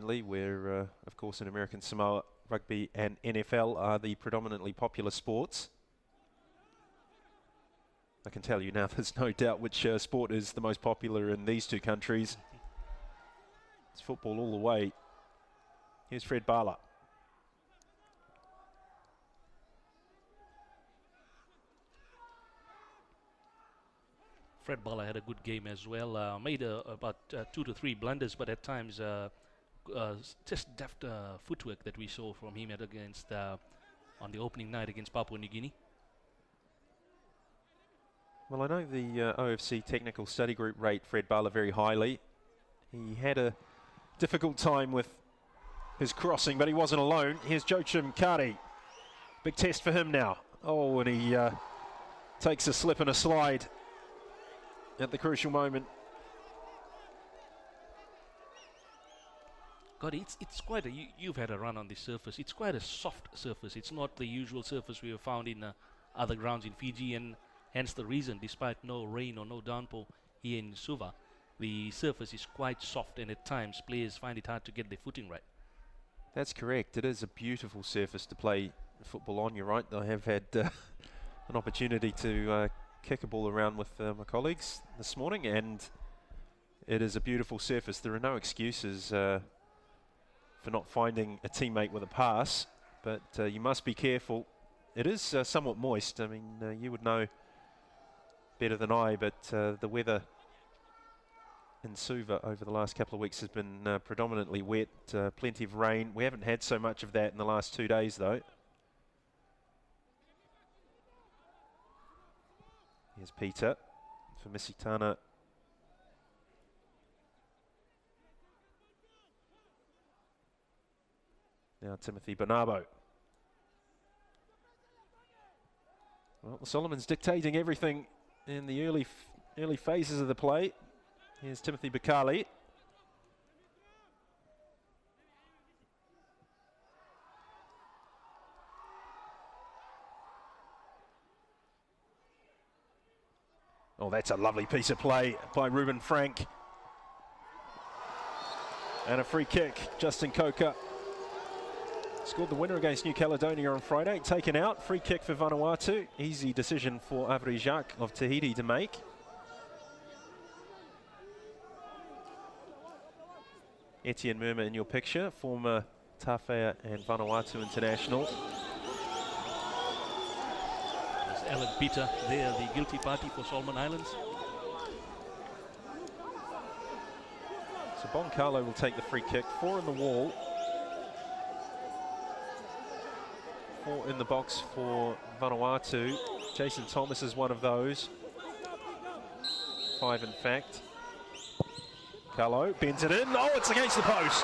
unfortunately, where, of course, in American Samoa, rugby and NFL are the predominantly popular sports. I can tell you now there's no doubt which sport is the most popular in these two countries. It's football all the way. Here's Fred Bala. Fred Bala had a good game as well. Made about 2 to 3 blunders, but at times just deft footwork that we saw from him against on the opening night against Papua New Guinea. Well, I know the OFC Technical Study Group rate Fred Bala very highly. He had a difficult time with his crossing, but he wasn't alone. Here's Joachim Kari. Big test for him now. Oh, and he takes a slip and a slide at the crucial moment. God, it's quite a, you've had a run on this surface. It's quite a soft surface. It's not the usual surface we have found in other grounds in Fiji, and hence the reason, despite no rain or no downpour here in Suva, the surface is quite soft, and at times players find it hard to get their footing right. That's correct. It is a beautiful surface to play football on. You're right. I have had an opportunity to kick a ball around with my colleagues this morning, and it is a beautiful surface. There are no excuses for not finding a teammate with a pass, but you must be careful. It is somewhat moist. I mean, you would know better than I, but the weather in Suva over the last couple of weeks has been predominantly wet, plenty of rain. We haven't had so much of that in the last 2 days, though. Here's Peter for Misitana. Now Timothy Bonabo. Well, the Solomons dictating everything in the early phases of the play. Here's Timothy Bakali. Oh, that's a lovely piece of play by Ruben Frank. And a free kick. Justin Coker scored the winner against New Caledonia on Friday. Taken out. Free kick for Vanuatu. Easy decision for Avri Jacques of Tahiti to make. Etienne Murma in your picture, former Tawhea and Vanuatu international. There's Alan Peter there, the guilty party for Solomon Islands. So Boncalo will take the free kick. 4 in the wall. 4 in the box for Vanuatu. Jason Thomas is one of those. 5 in fact. Carlo bends it in. Oh, it's against the post.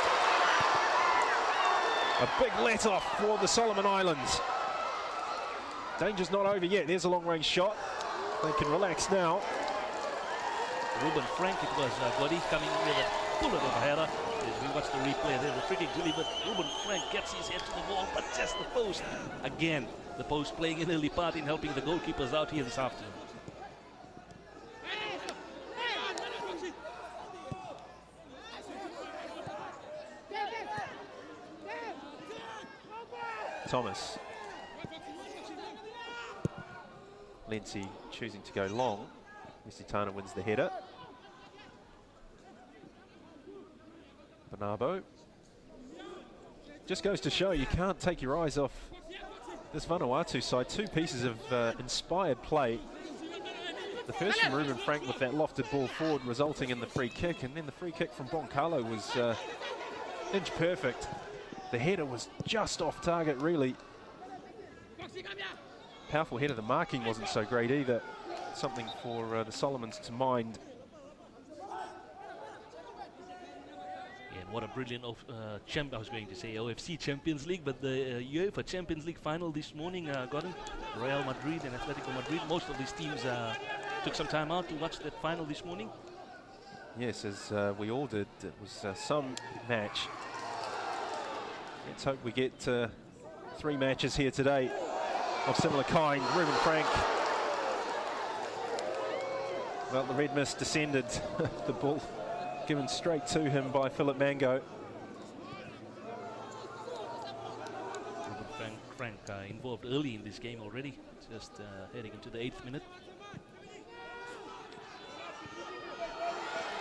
A big let-off for the Solomon Islands. Danger's not over yet. There's a long-range shot. They can relax now. Ruben Frank, it was Gotti coming with a bullet of a header. As we watch the replay there, the free kick delivered. Ruben Frank gets his head to the ball, but just the post. Again, the post playing an early part in helping the goalkeepers out here this afternoon. Thomas. Lindsay choosing to go long. Misitana wins the header. Bonabo. Just goes to show you can't take your eyes off this Vanuatu side. 2 pieces of inspired play. The first from Ruben Frank with that lofted ball forward resulting in the free kick, and then the free kick from Boncalo was inch perfect. The header was just off target, really. Powerful header. The marking wasn't so great either. Something for the Solomons to mind. Yeah, and what a brilliant I was going to say OFC Champions League, but the UEFA Champions League final this morning, Gordon, Real Madrid and Atletico Madrid. Most of these teams took some time out to watch that final this morning. Yes, as we all did. It was some match. Let's hope we get 3 matches here today of similar kind. Ruben Frank. Well, the red mist descended. The ball given straight to him by Philip Mango. Frank involved early in this game already, just heading into the 8th minute.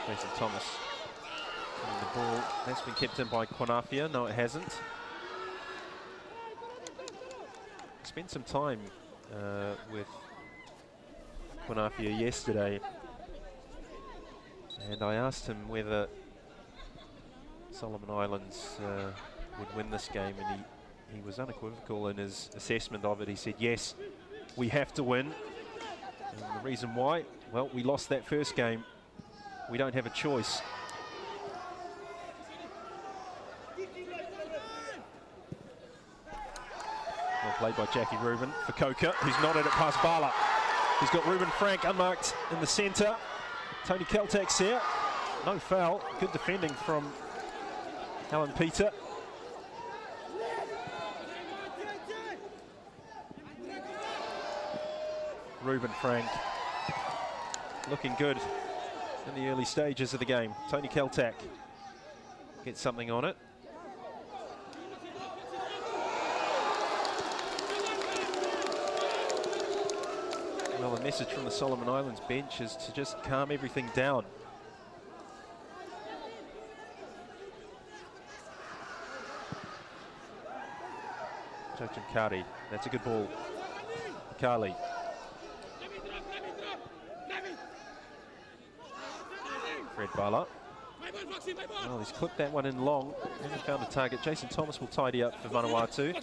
Jason Thomas and the ball. That's been kept in by Quanafia. No, it hasn't. Spent some time with Quanafia yesterday, and I asked him whether Solomon Islands would win this game, and he was unequivocal in his assessment of it. He said, yes, we have to win. And the reason why? Well, we lost that first game. We don't have a choice. Well played by Jackie Rubin for Coker, who's nodded it past Bala. He's got Ruben Frank unmarked in the centre. Tony Kaltak's here. No foul. Good defending from Alan Peter. Ruben Frank looking good in the early stages of the game. Tony Kaltak gets something on it. Well, the message from the Solomon Islands bench is to just calm everything down. Joachim Kari, that's a good ball. Kali. Fred Bala. Oh, he's clipped that one in long. Hasn't found a target. Jason Thomas will tidy up for Vanuatu.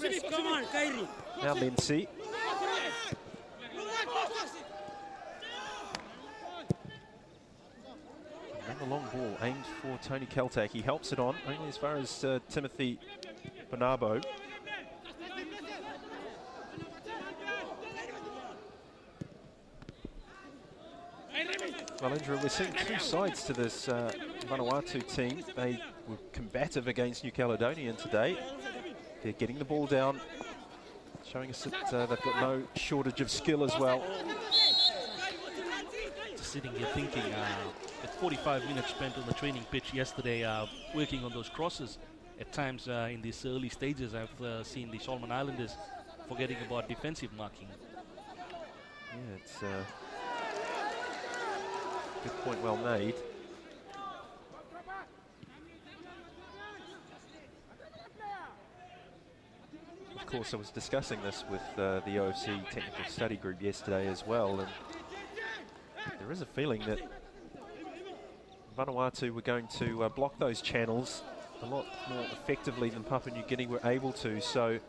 Now Lensi. Another long ball aimed for Tony Kaltak. He helps it on, only as far as Timothy Bonabo. Well, Indra, we're seeing two sides to this Vanuatu team. They were combative against New Caledonian today. They're getting the ball down, showing us that they've got no shortage of skill as well. Just sitting here thinking, at 45 minutes spent on the training pitch yesterday, working on those crosses. At times in these early stages, I've seen the Solomon Islanders forgetting about defensive marking. Yeah, it's good point, well made. Of course, I was discussing this with the OFC technical study group yesterday as well, and there is a feeling that Vanuatu were going to block those channels a lot more effectively than Papua New Guinea were able to. So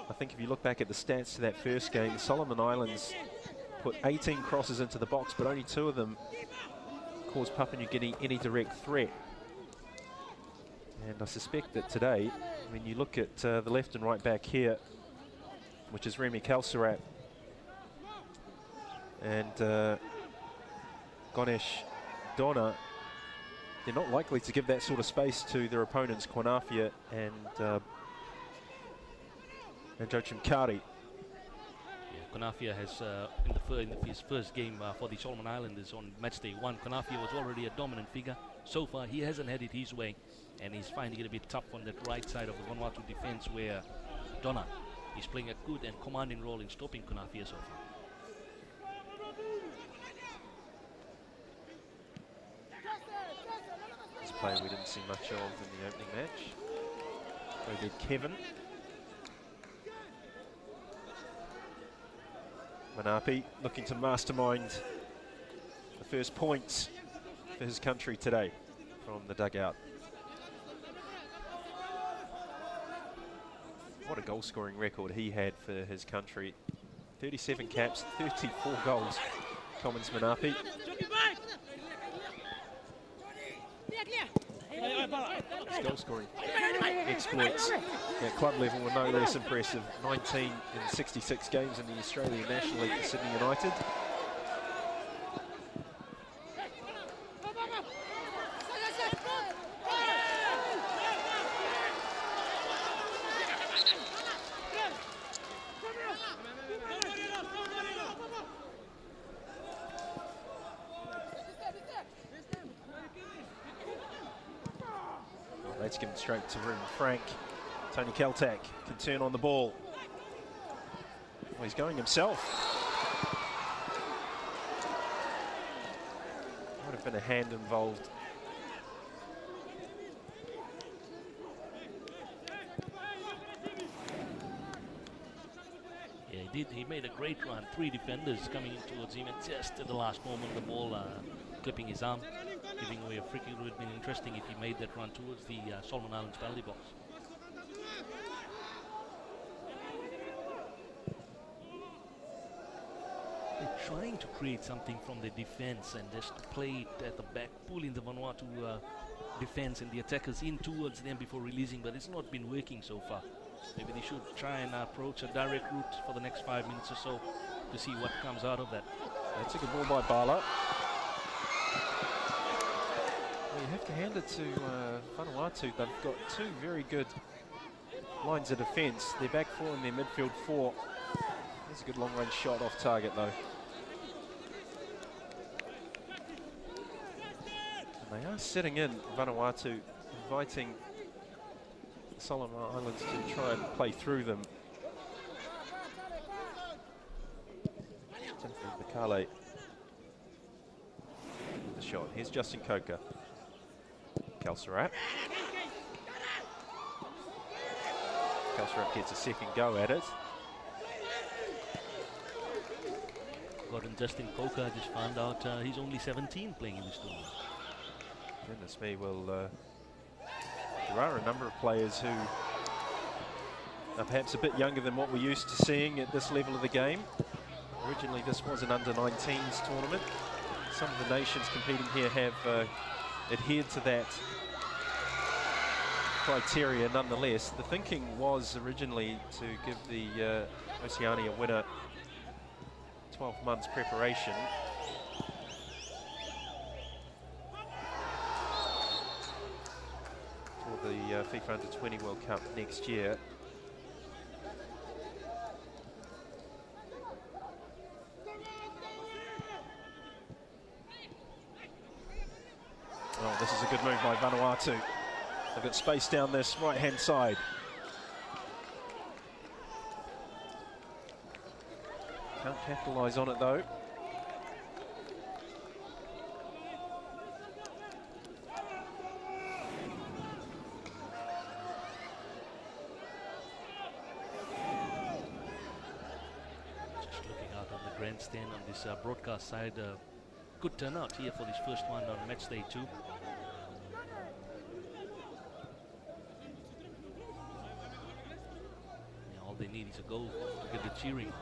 I think if you look back at the stats to that first game, the Solomon Islands put 18 crosses into the box, but only 2 of them caused Papua New Guinea any direct threat. And I suspect that today, when you look at the left and right back here, which is Remy Kalsarat and Ganesh Donna, they're not likely to give that sort of space to their opponents, Quanafia and Joachim Kari. Quanafia has, in his first game for the Solomon Islanders on match day 1, Quanafia was already a dominant figure. So far, he hasn't had it his way, and he's finding it a bit tough on that right side of the Vanuatu defense, where Donna is playing a good and commanding role in stopping Quanafia so far. This player we didn't see much of in the opening match. So did Kevin. Manapi looking to mastermind the first points for his country today from the dugout. What a goal scoring record he had for his country. 37 caps, 34 goals. Commons Manapi. His goal scoring exploits at club level were no less impressive. 19 in 66 games in the Australian National League for Sydney United. Let's give him straight to Ruben Frank. Tony Keltak can turn on the ball. Oh, he's going himself. Might have been a hand involved. Yeah, he did. He made a great run. 3 defenders coming in towards him, and just at the last moment, the ball clipping his arm, giving away a free kick. It would have been interesting if he made that run towards the Solomon Islands penalty box. They're trying to create something from the defense and just play it at the back, pulling the Vanuatu defense and the attackers in towards them before releasing, but it's not been working so far. Maybe they should try and approach a direct route for the next 5 minutes or so to see what comes out of that. That's a good ball by Bala. Well, you have to hand it to Vanuatu. They've got 2 very good lines of defence. Their back 4 and their midfield 4. That's a good long-range shot off target, though. And they are sitting in, Vanuatu, inviting the Solomon Islands to try and play through them. Bakale. The shot. Here's Justin Coker. Kelsarat. Kelsarat gets a second go at it. Gordon Justin Coker, I just found out he's only 17 playing in this tournament. Goodness me, well, there are a number of players who are perhaps a bit younger than what we're used to seeing at this level of the game. Originally, this was an under-19s tournament. Some of the nations competing here have adhered to that criteria nonetheless. The thinking was originally to give the Oceania winner 12 months preparation. For the FIFA Under-20 World Cup next year. Oh, this is a good move by Vanuatu. They've got space down this right-hand side. Can't capitalise on it though. Just looking out on the grandstand on this broadcast side, good turnout here for this first one on match day 2. Yeah, all they need is a goal to get the cheering.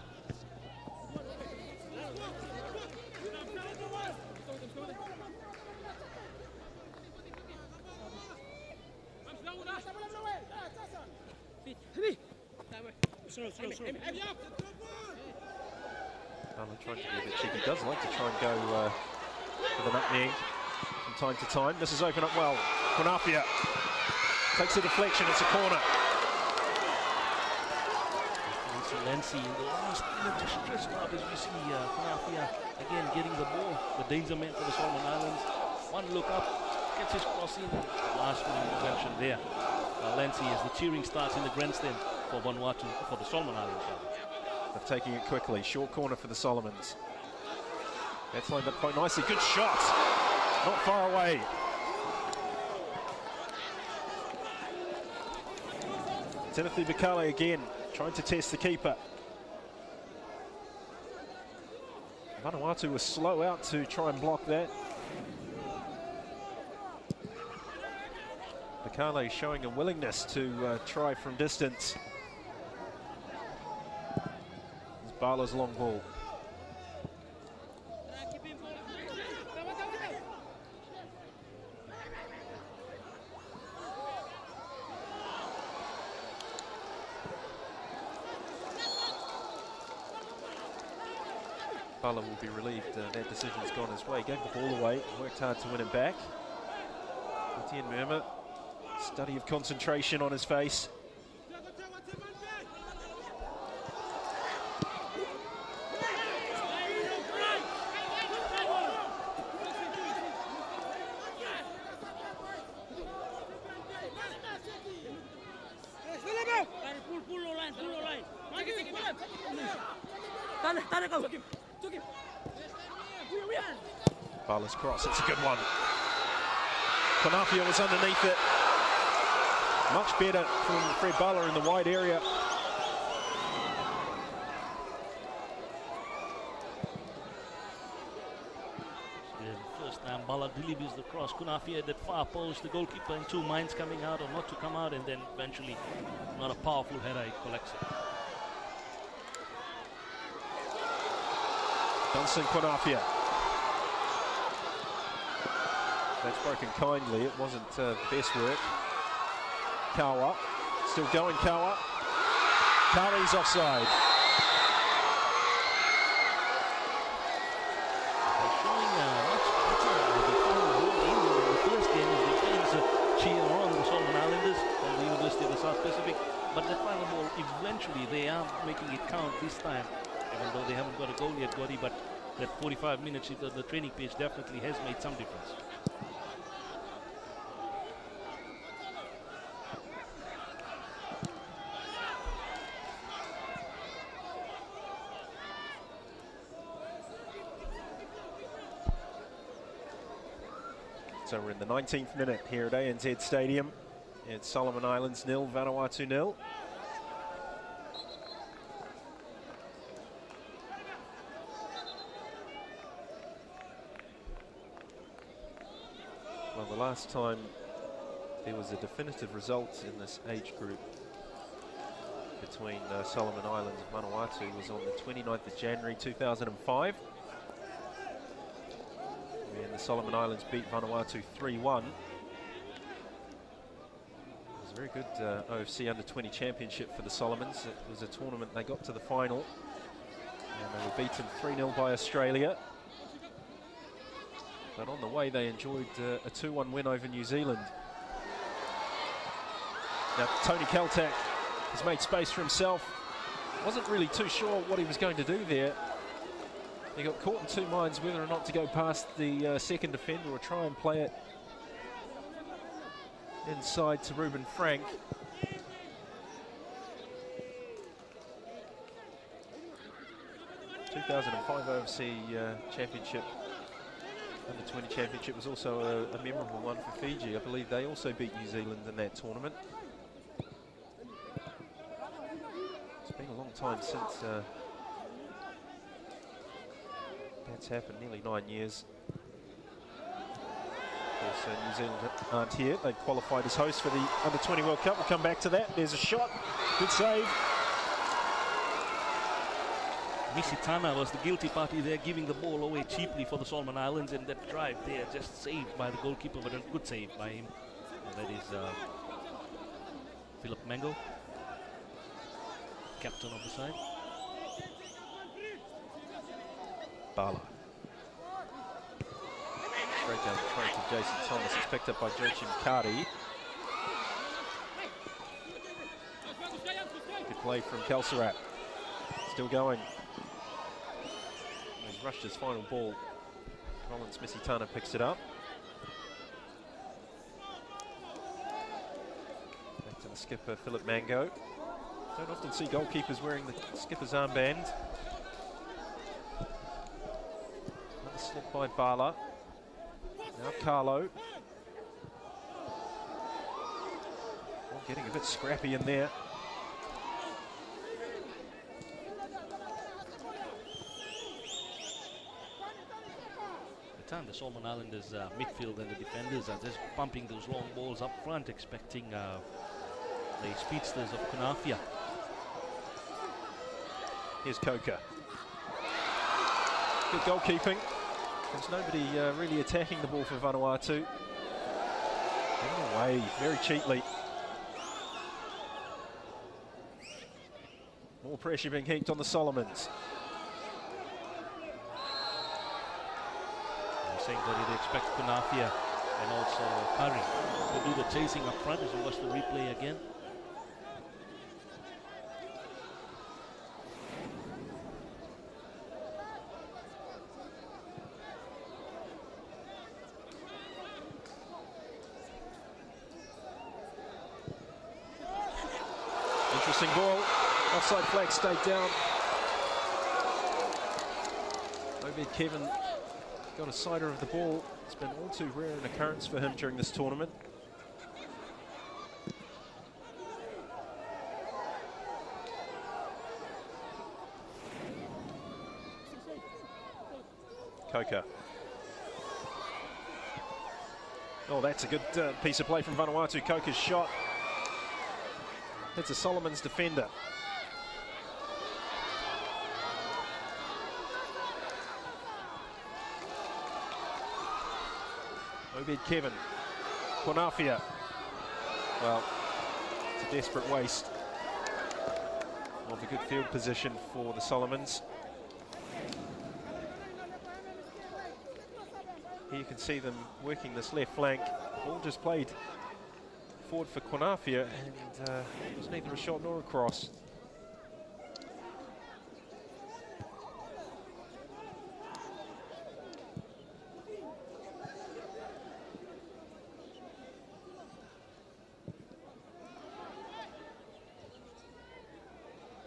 Trying to be a bit cheeky. Does like to try and go for the nutmeg from time to time. This is open up well. Konafia takes a deflection. It's a corner. Lancy in the last minute just stretched out as we see Konafia again getting the ball. The danger man for the Solomon Islands. One look up, gets his cross in. Last minute intervention there. Lancy as the cheering starts in the grandstand for Vanuatu, for the Solomon Islands. They're taking it quickly. Short corner for the Solomons. That's lined up quite nicely. Good shot. Not far away. Timothy Bakale again, trying to test the keeper. Vanuatu was slow out to try and block that. Bakale showing a willingness to try from distance. Bala's long ball. Bala will be relieved that decision's gone his way. Gave the ball away, worked hard to win it back. Etienne Murma, study of concentration on his face. Bala's cross, it's a good one. Konafia was underneath it. Much better from Fred Bala in the wide area. First time Bala delivers the cross. Konafia at that far post, the goalkeeper in two minds coming out or not to come out, and then eventually not a powerful header, he collects it. Dunstan Konafia. That's broken kindly, it wasn't the best work. Kawa, still going Kawa. Kari's offside. They're showing much better in the first game as the fans cheer on the Solomon Islanders from the University of the South Pacific. But the final ball, eventually they are making it count this time, even though they haven't got a goal yet, Gotti, but that 45 minutes on the training pitch definitely has made some difference. So we're in the 19th minute here at ANZ Stadium. It's Solomon Islands 0, Vanuatu 0. Well, the last time there was a definitive result in this age group between Solomon Islands and Vanuatu was on the 29th of January 2005. And the Solomon Islands beat Vanuatu 3-1. It was a very good OFC Under-20 championship for the Solomons. It was a tournament, they got to the final and they were beaten 3-0 by Australia. But on the way they enjoyed a 2-1 win over New Zealand. Now Tony Kaltak has made space for himself. Wasn't really too sure what he was going to do there. He got caught in two minds whether or not to go past the second defender or try and play it inside to Ruben Frank. The 2005 OFC championship, Under-20 championship, was also a memorable one for Fiji. I believe they also beat New Zealand in that tournament. It's been a long time since that's happened, nearly 9 years. Of course, New Zealand aren't here. They've qualified as hosts for the Under-20 World Cup. We'll come back to that. There's a shot. Good save. Misitana was the guilty party there, giving the ball away cheaply for the Solomon Islands, and that drive there just saved by the goalkeeper, but a good save by him. And that is Philip Mango, captain of the side. Bala. Straight down the throat to Jason Thomas. It's picked up by Joachim Kari. Good play from Kelserat. Still going. He's rushed his final ball. Rollins Misitana picks it up. Back to the skipper, Philip Mango. Don't often see goalkeepers wearing the skipper's armband. Slip by Bala. Now Carlo. Oh, getting a bit scrappy in there. The time the Solomon Islanders midfield and the defenders are just pumping those long balls up front, expecting the speedsters of Konafia. Here's Coker. Good goalkeeping. There's nobody really attacking the ball for Vanuatu. Given away very cheaply. More pressure being heaped on the Solomons. They're saying that they expect Konafia and also Kari to do the chasing up front as we watch the replay again. Interesting ball. Offside flag stayed down. Obed Kevin got a sider of the ball. It's been all too rare an occurrence for him during this tournament. Coker. Oh, that's a good piece of play from Vanuatu. Coker's shot hits a Solomons defender. Obed Kevin. Quanafia. Well, it's a desperate waste of a good field position for the Solomons. Here you can see them working this left flank. Ball just played forward for Quanafia, and it was neither a shot nor a cross.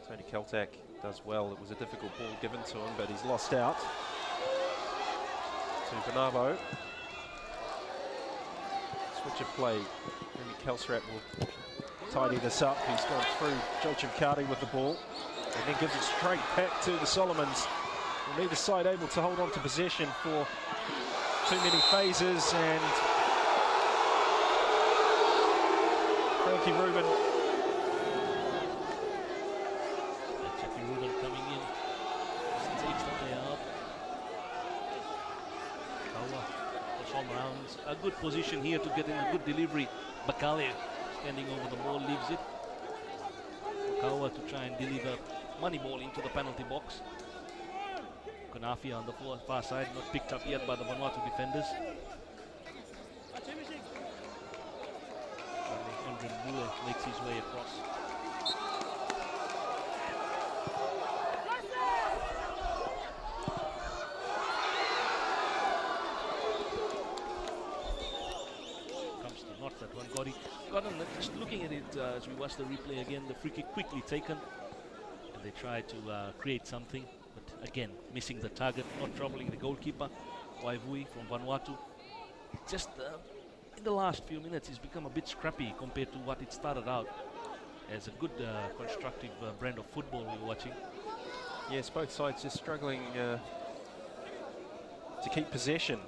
Tony Keltak does well. It was a difficult ball given to him, but he's lost out to Bernabo. Switch of play. Remy Kelsrat will tidy this up. He's gone through Joachim Cardi with the ball and then gives it straight back to the Solomons. And neither side able to hold on to possession for too many phases, and Frankie Rubin. Frankie Rubin coming in. Takes the play out. For some rounds. A good position here to get in a good delivery. Bakale standing over the ball, leaves it. Kawa to try and deliver money ball into the penalty box. Quanafia on the far side, not picked up yet by the Vanuatu defenders. Andre Muller makes his way across. Comes to not that one. Got on just looking at it as we watch the replay again. The free kick quickly taken, and they try to create something. But again, missing the target, not troubling the goalkeeper, Waivui from Vanuatu. Just in the last few minutes, he's become a bit scrappy compared to what it started out as a good, constructive brand of football we were watching. Yes, both sides just struggling to keep possession,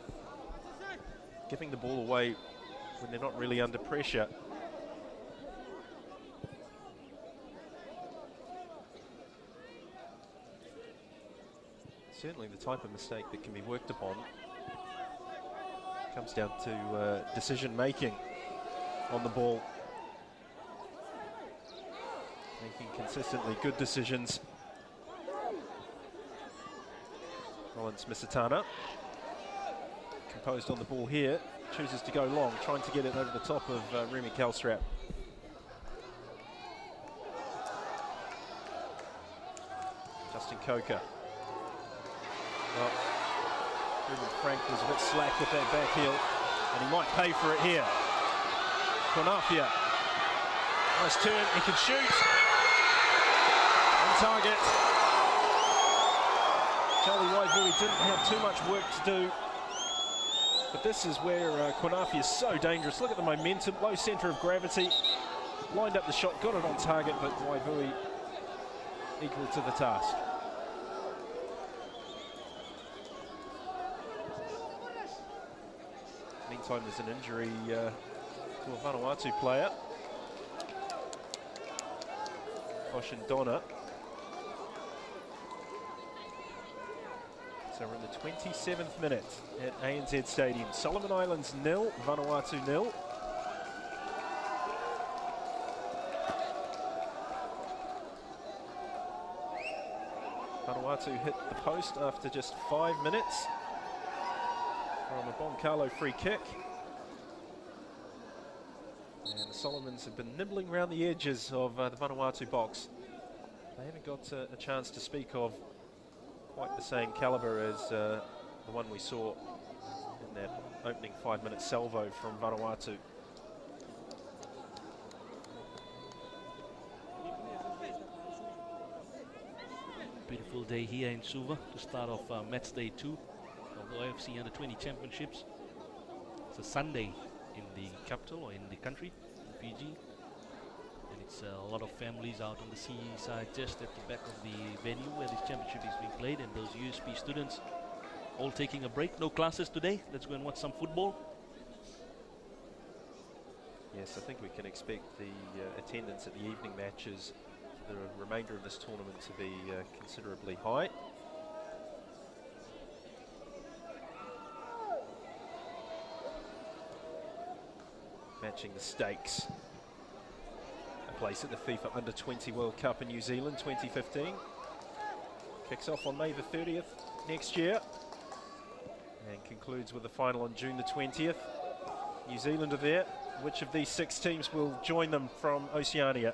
giving the ball away when they're not really under pressure. Certainly the type of mistake that can be worked upon. Comes down to decision making on the ball. Making consistently good decisions. Rollins Misitana, composed on the ball here, chooses to go long, trying to get it over the top of Remy Kelsrat. Justin Coker. Well, Ruben Frank was a bit slack with that back heel, and he might pay for it here. Quanafia. Nice turn, he can shoot. On target. Charlie Waivui didn't have too much work to do, but this is where Quanafia is so dangerous. Look at the momentum, low centre of gravity. Lined up the shot, got it on target, but Waivui equal to the task. Meantime, there's an injury to a Vanuatu player. Oshin Donna. So we're in the 27th minute at ANZ Stadium. Solomon Islands 0, Vanuatu 0. Vanuatu hit the post after just 5 minutes from a Boncalo free kick. And the Solomons have been nibbling around the edges of the Vanuatu box. They haven't got a chance to speak of quite the same calibre as the one we saw in that opening 5-minute salvo from Vanuatu. beautiful day here in Suva to start off match day 2 of the OFC Under-20 Championships. It's a Sunday in the capital, or in the country, in Fiji. And it's a lot of families out on the seaside just at the back of the venue where this championship is being played, and those USP students all taking a break. No classes today. Let's go and watch some football. Yes, I think we can expect the attendance at the evening matches for the remainder of this tournament to be considerably high. Matching the stakes. A place at the FIFA Under-20 World Cup in New Zealand 2015. Kicks off on May the 30th next year and concludes with the final on June the 20th. New Zealand are there. Which of these 6 teams will join them from Oceania?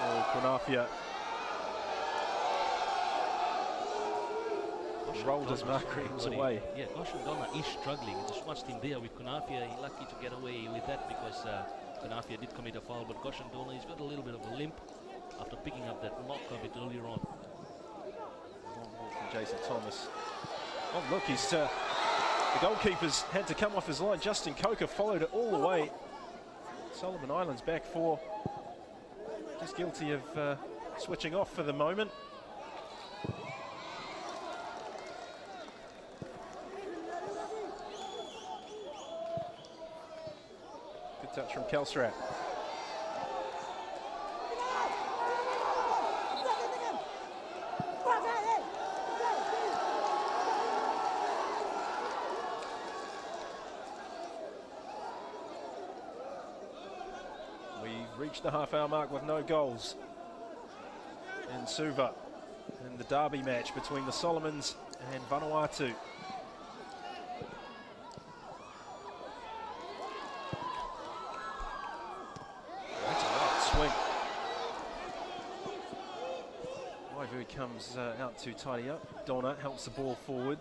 Oh, Kunafia rolled his markings away. Yeah, Goshundona is struggling. I just watched him there with Kunafia. He's lucky to get away with that because Kunafia did commit a foul, but Goshundona, he's got a little bit of a limp after picking up that knock a bit earlier on. Long ball from Jason Thomas. Oh look, he's the goalkeeper's had to come off his line. Justin Coker followed it all the way. Solomon Islands back 4. Just guilty of switching off for the moment. Touch from Kelstrat. We reached the half-hour mark with no goals in Suva in the derby match between the Solomons and Vanuatu. Comes out to tidy up. Donna helps the ball forward.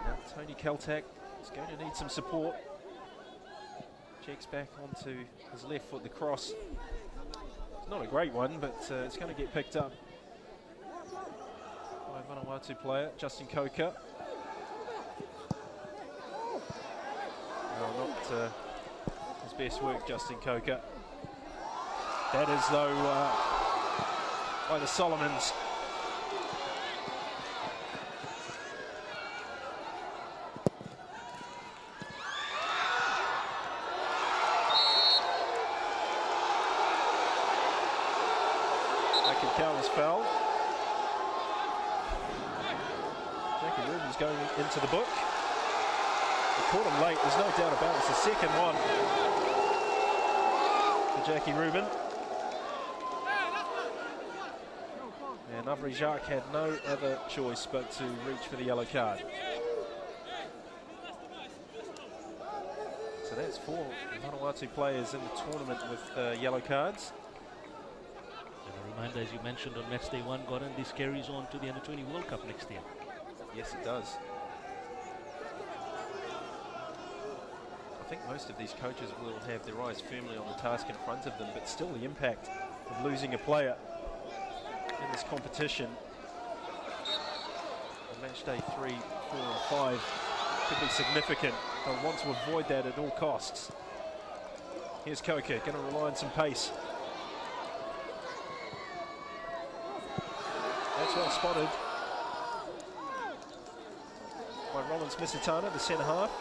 Now Tony Keltak is going to need some support. Checks back onto his left foot, the cross. It's not a great one, but it's going to get picked up by a Vanuatu player, Justin Coker. No, not his best work, Justin Coker. That is, though, by the Solomons. Akinkawa's foul. Jackie Rubin's going into the book. They caught him late, there's no doubt about it. It's the second one for Jackie Rubin. And Avri Jacques had no other choice but to reach for the yellow card. So that's 4 Vanuatu players in the tournament with yellow cards. And a reminder, as you mentioned on match day 1, Gordon, this carries on to the Under-20 World Cup next year. Yes, it does. I think most of these coaches will have their eyes firmly on the task in front of them, but still the impact of losing a player in this competition on match day 3, 4 and 5 could be significant. They'll want to avoid that at all costs. Here's Coker, going to rely on some pace. That's well spotted by Rollins Misitana, the centre half.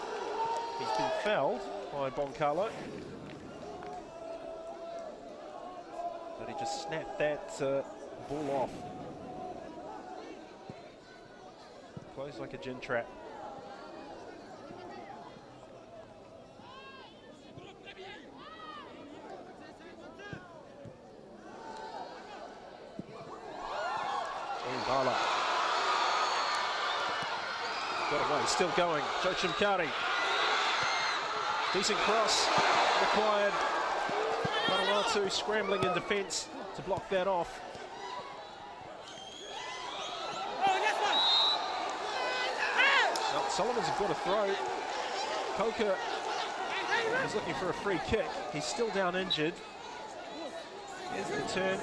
He's been fouled by Boncalo, but he just snapped that ball off. Closed like a gin trap. Got away, still going. Joachim Kari. Decent cross required. Vanuatu scrambling in defence to block that off. Now, Solomon's got a throw. Coker is looking for a free kick. He's still down injured. Here's the turn.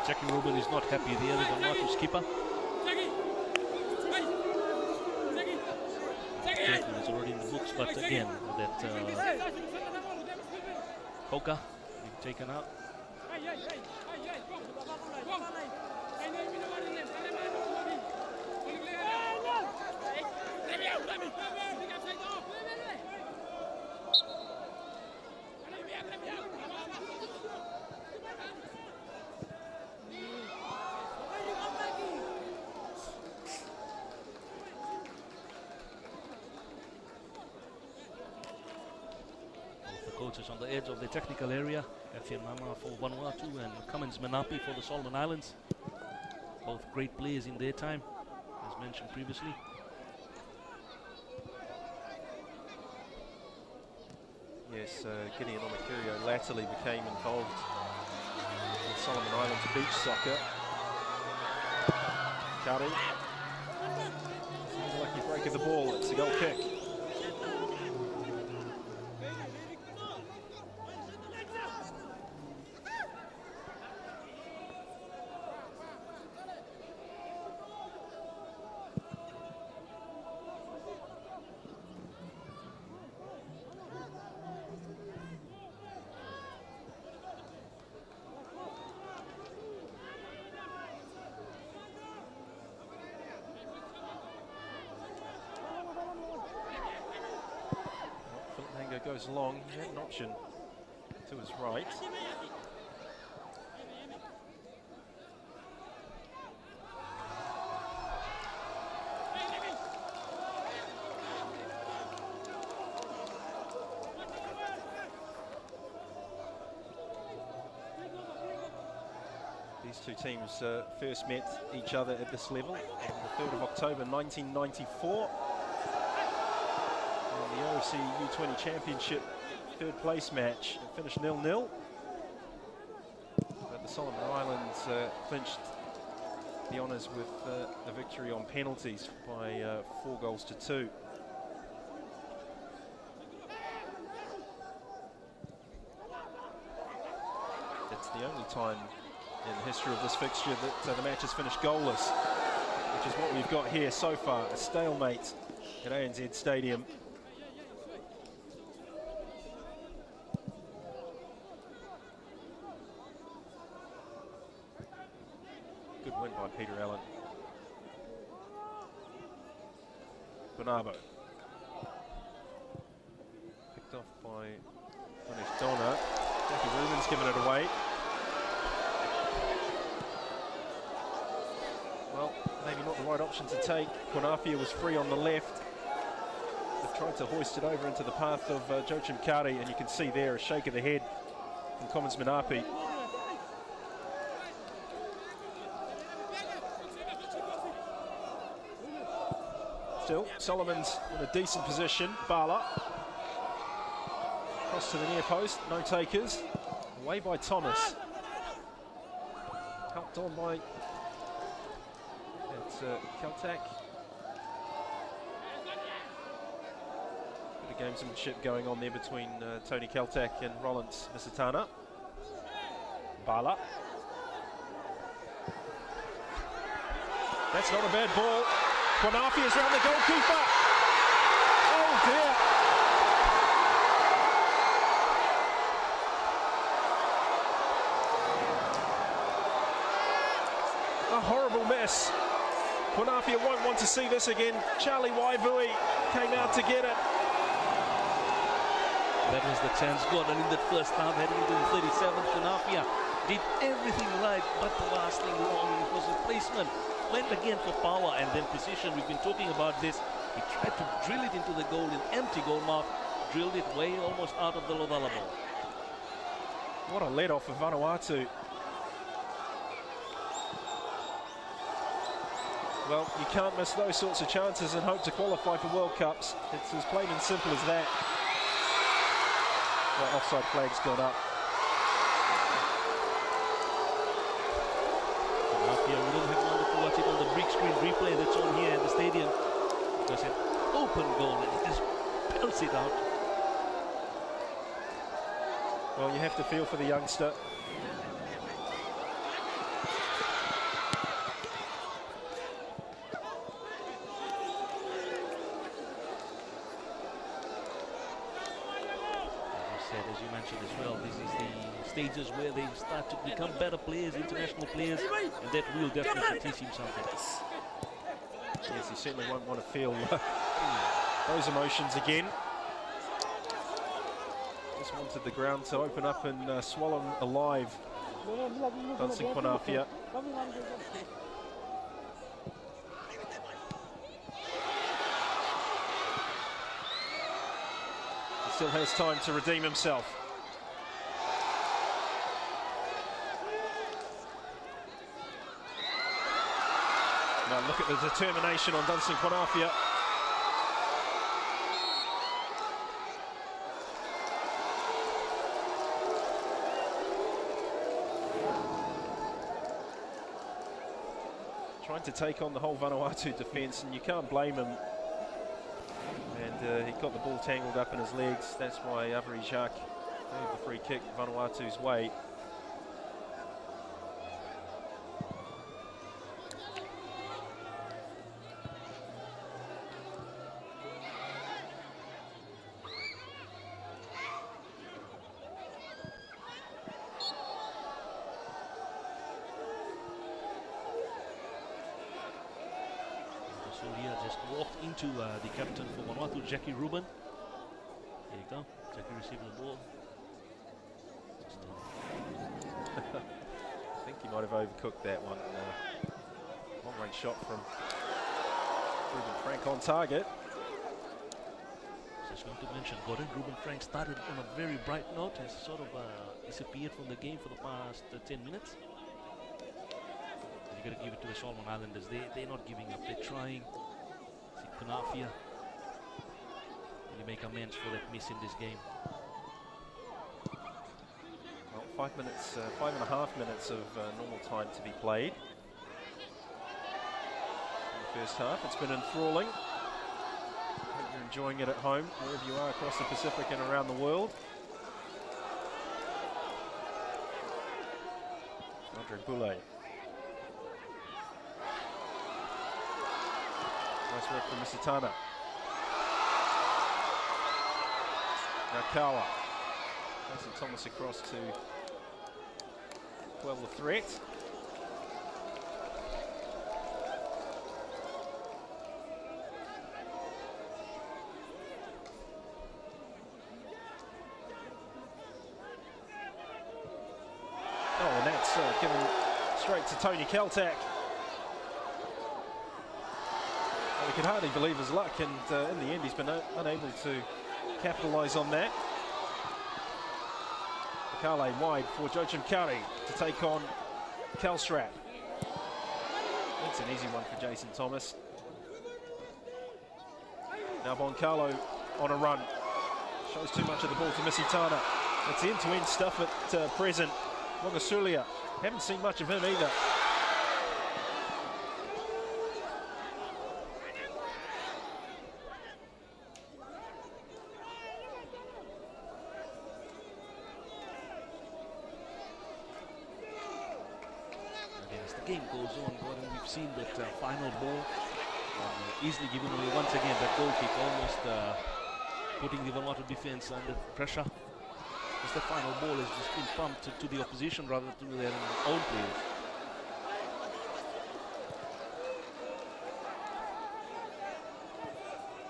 Jackie Rubin is not happy there, the Vanuatu skipper. It's already in the books, but again, that Coker being taken out. Coaches on the edge of the technical area, Etienne Mama for Vanuatu and Cummins Manapi for the Solomon Islands. Both great players in their time, as mentioned previously. Yes, Gideon Omakirio latterly became involved in Solomon Islands beach soccer. Kari. Lucky break of the ball, it's a goal kick. Goes long, he had an option to his right. These two teams first met each other at this level on the 3rd of October 1994. The OFC U-20 Championship third place match. It finished 0-0. But the Solomon Islands clinched the honours with a victory on penalties by 4-2. It's the only time in the history of this fixture that the match has finished goalless, which is what we've got here so far, a stalemate at ANZ Stadium. Good win by Peter Allen. Bonabo. Picked off by Ganesh Donna. Jackie Rubin's given it away. Well, maybe not the right option to take. Quinafia was free on the left. They've tried to hoist it over into the path of Joachim Kari, and you can see there a shake of the head from Cummins Manapi. Still, Solomon's in a decent position. Bala. Cross to the near post, no takers. Away by Thomas. Helped on by Kaltak. Bit of gamesmanship going on there between Tony Kaltak and Roland Misitana. Bala. That's not a bad ball. Quinafi is around the goalkeeper. Oh dear. A horrible mess. Quinafi won't want to see this again. Charlie Waivui came out to get it. That was the chance gotten in that first half, heading into the 37th. Quinafi did everything right, but the last thing wrong was a placement. Went again for power and then precision. We've been talking about this. He tried to drill it into the goal, an empty goal mark, drilled it way almost out of the Lovala ball. What a let off of Vanuatu. Well, you can't miss those sorts of chances and hope to qualify for World Cups. It's as plain and simple as that. Well, offside flag's gone up. We don't have one to watch it on the big screen replay that's on here at the stadium. Because an open goal and he just pelts it out. Well, you have to feel for the youngster. As you mentioned as well, this is the stages where they start to become better players, international players, and that will definitely teach him something. Yes, he certainly won't want to feel those emotions again. Just wanted the ground to open up and swallow him alive. Dancing Kwanafia. Still has time to redeem himself. Now look at the determination on Dancing Kwanafia. Trying to take on the whole Vanuatu defence, and you can't blame him. And he got the ball tangled up in his legs. That's why Avery Jacques gave the free kick Vanuatu's way. Just walked into the captain for Vanuatu, Jackie Ruben. There you go. Jackie receiving the ball. I think he might have overcooked that one. Long range shot from Ruben Frank on target. Just want to mention, Gordon Ruben Frank started on a very bright note, has sort of disappeared from the game for the past 10 minutes. You got to give it to the Solomon Islanders. They're not giving up. They're trying. See Kwanafia. You make amends for that miss in this game. Well, 5 minutes, 5.5 minutes of normal time to be played in the first half. It's been enthralling. Hope you're enjoying it at home, wherever you are across the Pacific and around the world. Andre Boulay. Nice work from Misitana. Now Kawa. Jason Thomas across to quell the threat. Oh, and that's given straight to Tony Keltak. Well, he could hardly believe his luck, and in the end he's been unable to capitalise on that. Kale wide for Joachim Kari to take on Kelstrat. That's an easy one for Jason Thomas. Now Boncalo on a run. Shows too much of the ball to Misitana. It's end-to-end stuff at present. Mogasulia, haven't seen much of him either. As the game goes on, Gordon, we've seen that final ball easily given away once again. That goal kick almost putting the Vanuatu defense under pressure. As the final ball has just been pumped to the opposition rather than to their own players.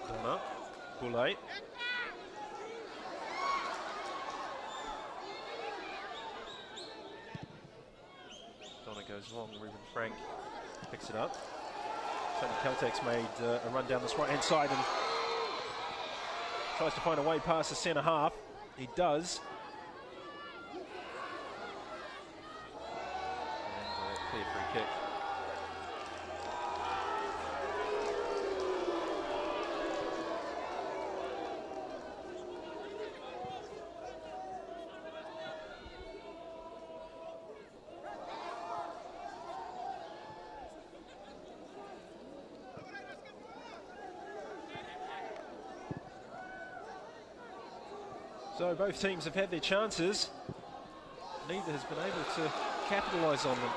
Donna, Boulay. Donna goes long, Ruben Frank picks it up. Tony Keltak's made a run down this right-hand side and tries to find a way past the centre half. He does. And clear free kick. So both teams have had their chances. Neither has been able to capitalise on them.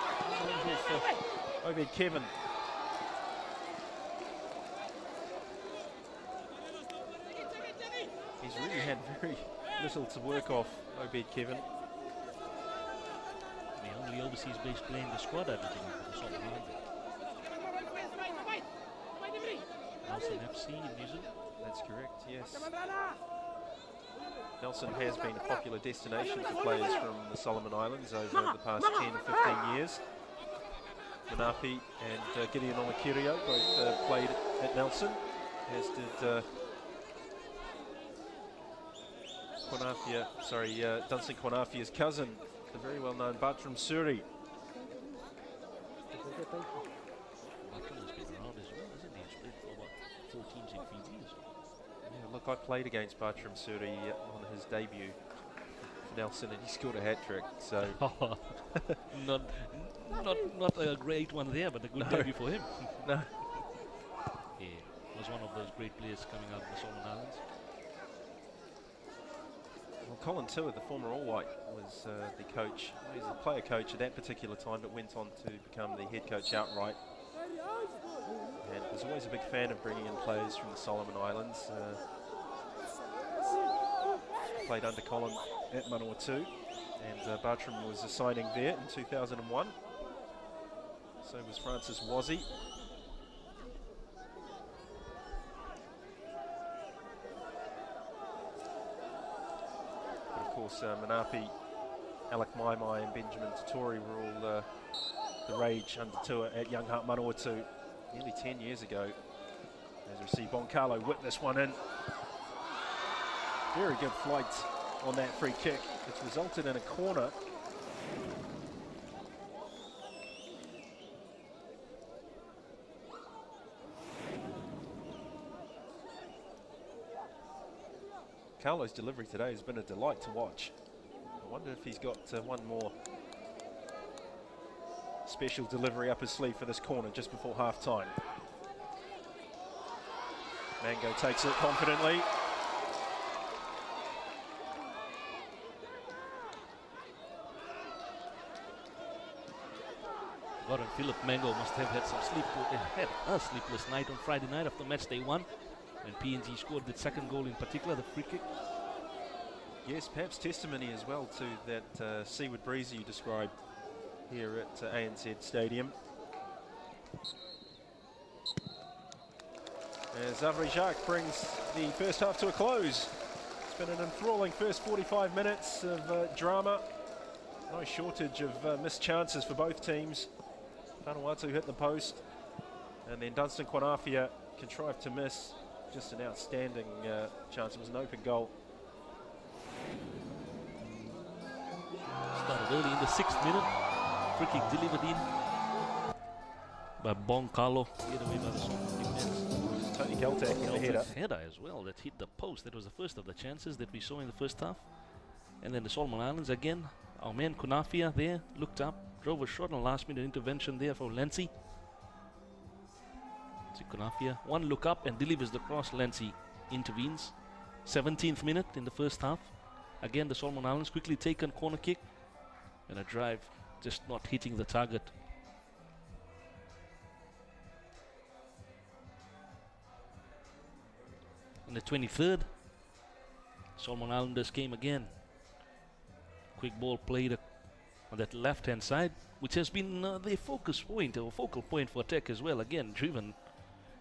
For Obed Kevin. He's really had very little to work off, Obed Kevin. The only overseas base player in the squad, I don't think, for the Solomon Islands. Nelson FC in New Zealand. That's correct, yes. Nelson has been a popular destination for players from the Solomon Islands over the past 10 or 15 years. Manapi and Gideon Omakirio both played at Nelson, as did Dunstan Kwanafia's cousin, the very well-known Bartram Suri. Bartram has been around as well, isn't he? He's played for about 4 teams in Fiji as well. Yeah, look, I played against Bartram Suri on his debut for Nelson, and he scored a hat-trick, so... not a great one there, but a good debut for him. No. Yeah, was one of those great players coming out of the Solomon Islands. Well, Colin Tua, the former All-White, was the coach. He was a player coach at that particular time, but went on to become the head coach outright. And was always a big fan of bringing in players from the Solomon Islands. Played under Colin at Vanuatu, and Bartram was a signing there in 2001. So was Francis Wazzy. Of course, Manapi, Alec Maimai and Benjamin Tatori were all the rage under Tua at Young Heart Manawatu nearly 10 years ago. As we see Boncalo whip this one in. Very good flight on that free kick. It's resulted in a corner. Carlo's delivery today has been a delight to watch. I wonder if he's got one more special delivery up his sleeve for this corner just before half-time. Mango takes it confidently. Gordon Philip Mango must have had a sleepless night on Friday night after match day 1. When PNG scored the second goal in particular, the free kick. Yes, perhaps testimony as well to that seaward breeze you described here at ANZ Stadium. As Avri Jacques brings the first half to a close. It's been an enthralling first 45 minutes of drama. No shortage of missed chances for both teams. Vanuatu hit the post, and then Dunstan Kwanafia contrived to miss. Just an outstanding chance. It was an open goal. Started early in the 6th minute. Free kick delivered in by Boncalo. Hit away by the Solomon defense. Tony Keltak in the header. Header as well that hit the post. That was the first of the chances that we saw in the first half. And then the Solomon Islands again. Our man Kunafia there looked up, drove a shot, and last minute intervention there for Lenzi. Kunafia, one look up and delivers the cross. Lenzi intervenes. 17th minute in the first half. Again, the Solomon Islands quickly taken corner kick and a drive, just not hitting the target. In the 23rd, Solomon Islanders came again. Quick ball played on that left-hand side, which has been the focus point or focal point for attack as well. Again, driven.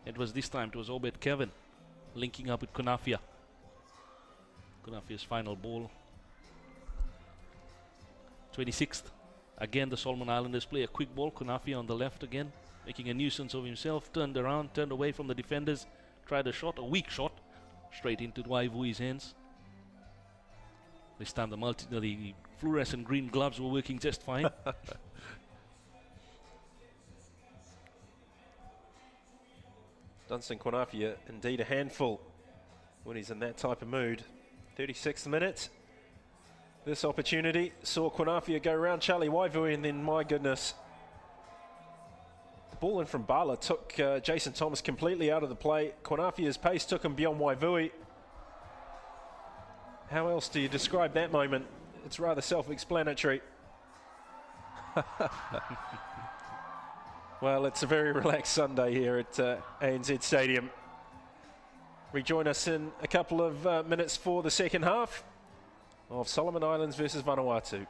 This time it was Obed Kevin linking up with Kunafia. Kunafia's final ball. 26th. Again, the Solomon Islanders play a quick ball. Kunafia on the left again, making a nuisance of himself. Turned around, turned away from the defenders. Tried a shot, a weak shot, straight into Waivui's hands. This time the fluorescent green gloves were working just fine. Dunstan Kwanafia, indeed a handful when he's in that type of mood. 36th minute. This opportunity saw Kwanafia go around Charlie Waivui, and then, my goodness, the ball in from Bala took Jason Thomas completely out of the play. Kwanafia's pace took him beyond Waivui. How else do you describe that moment? It's rather self-explanatory. Well, it's a very relaxed Sunday here at ANZ Stadium. Rejoin us in a couple of minutes for the second half of Solomon Islands versus Vanuatu.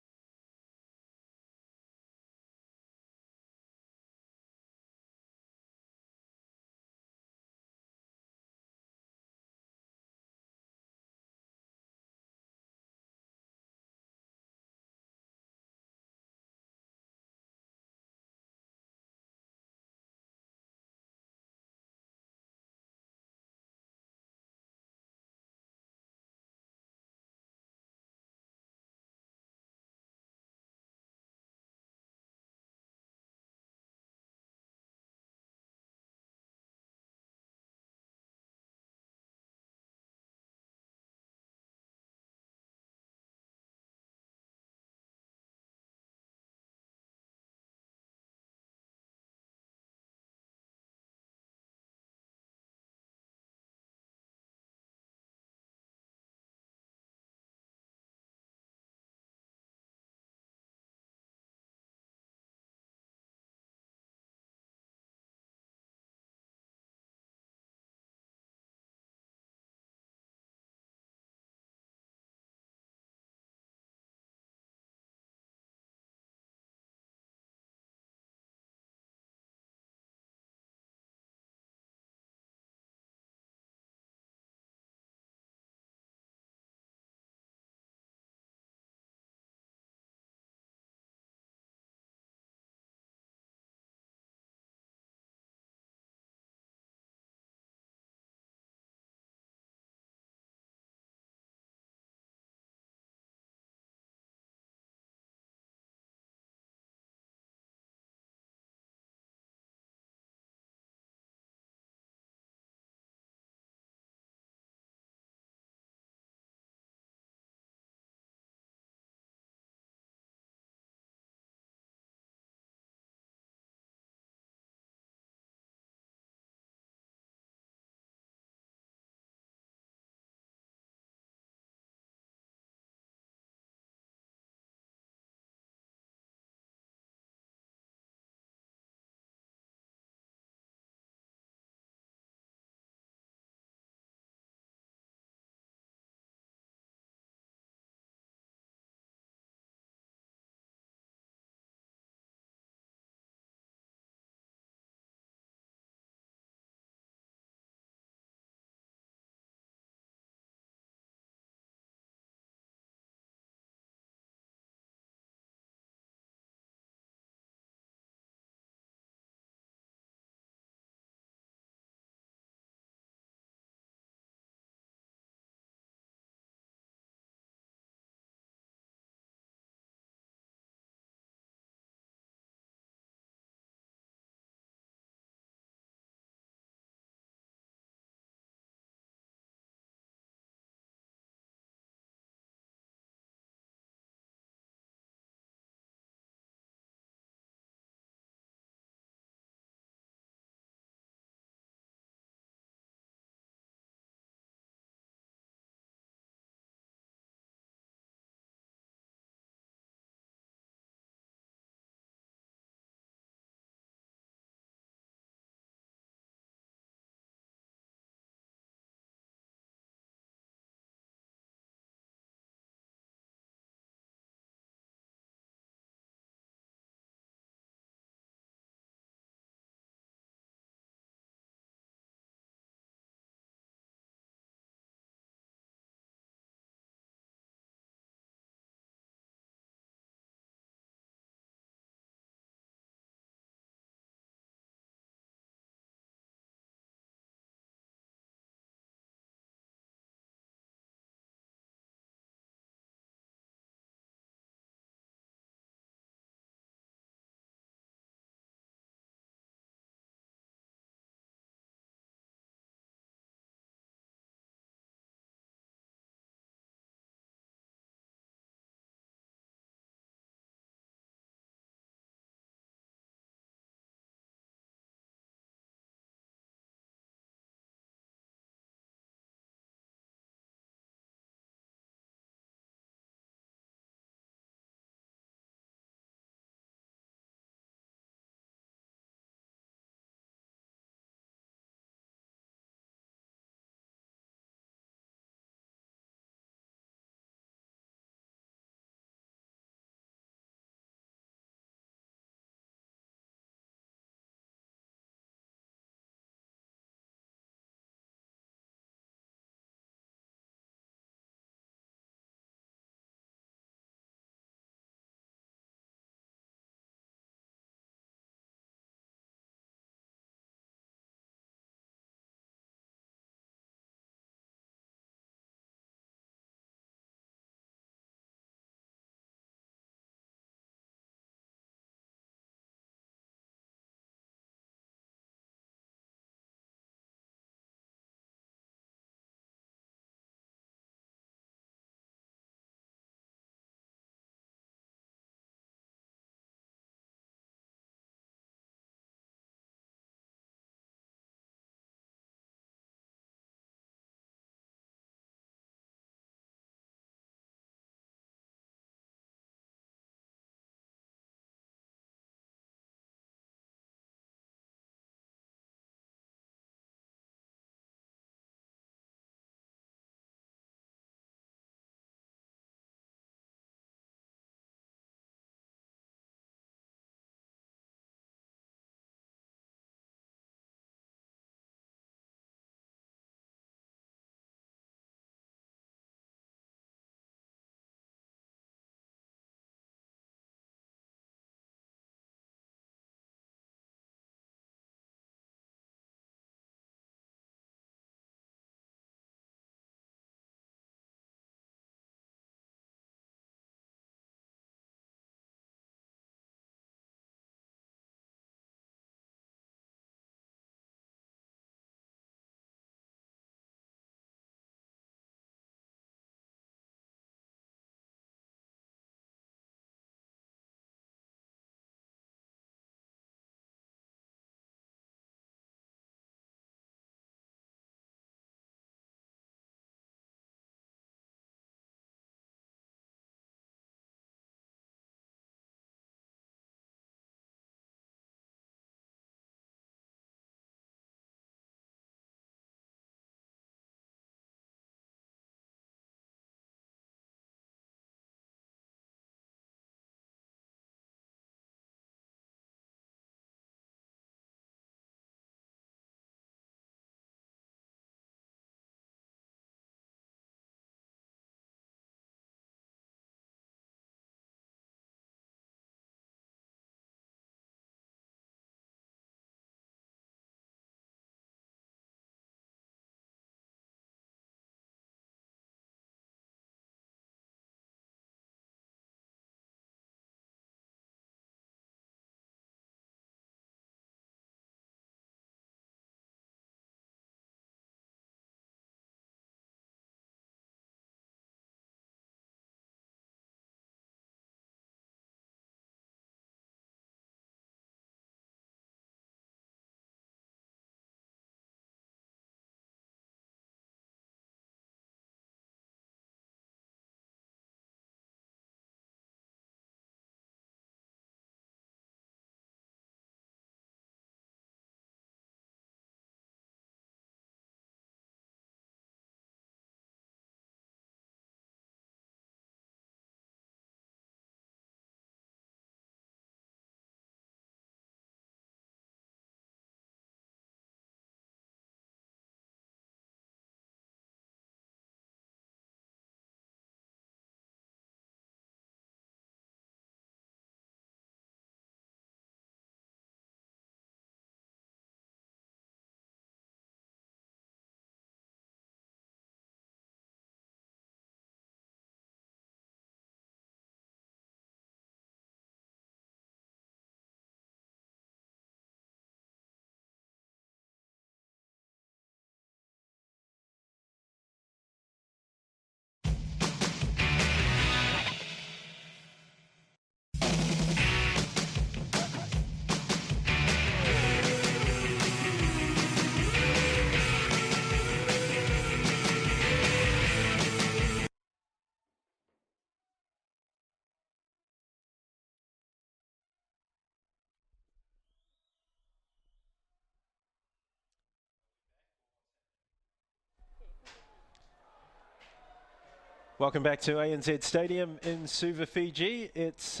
Welcome back to ANZ Stadium in Suva, Fiji. It's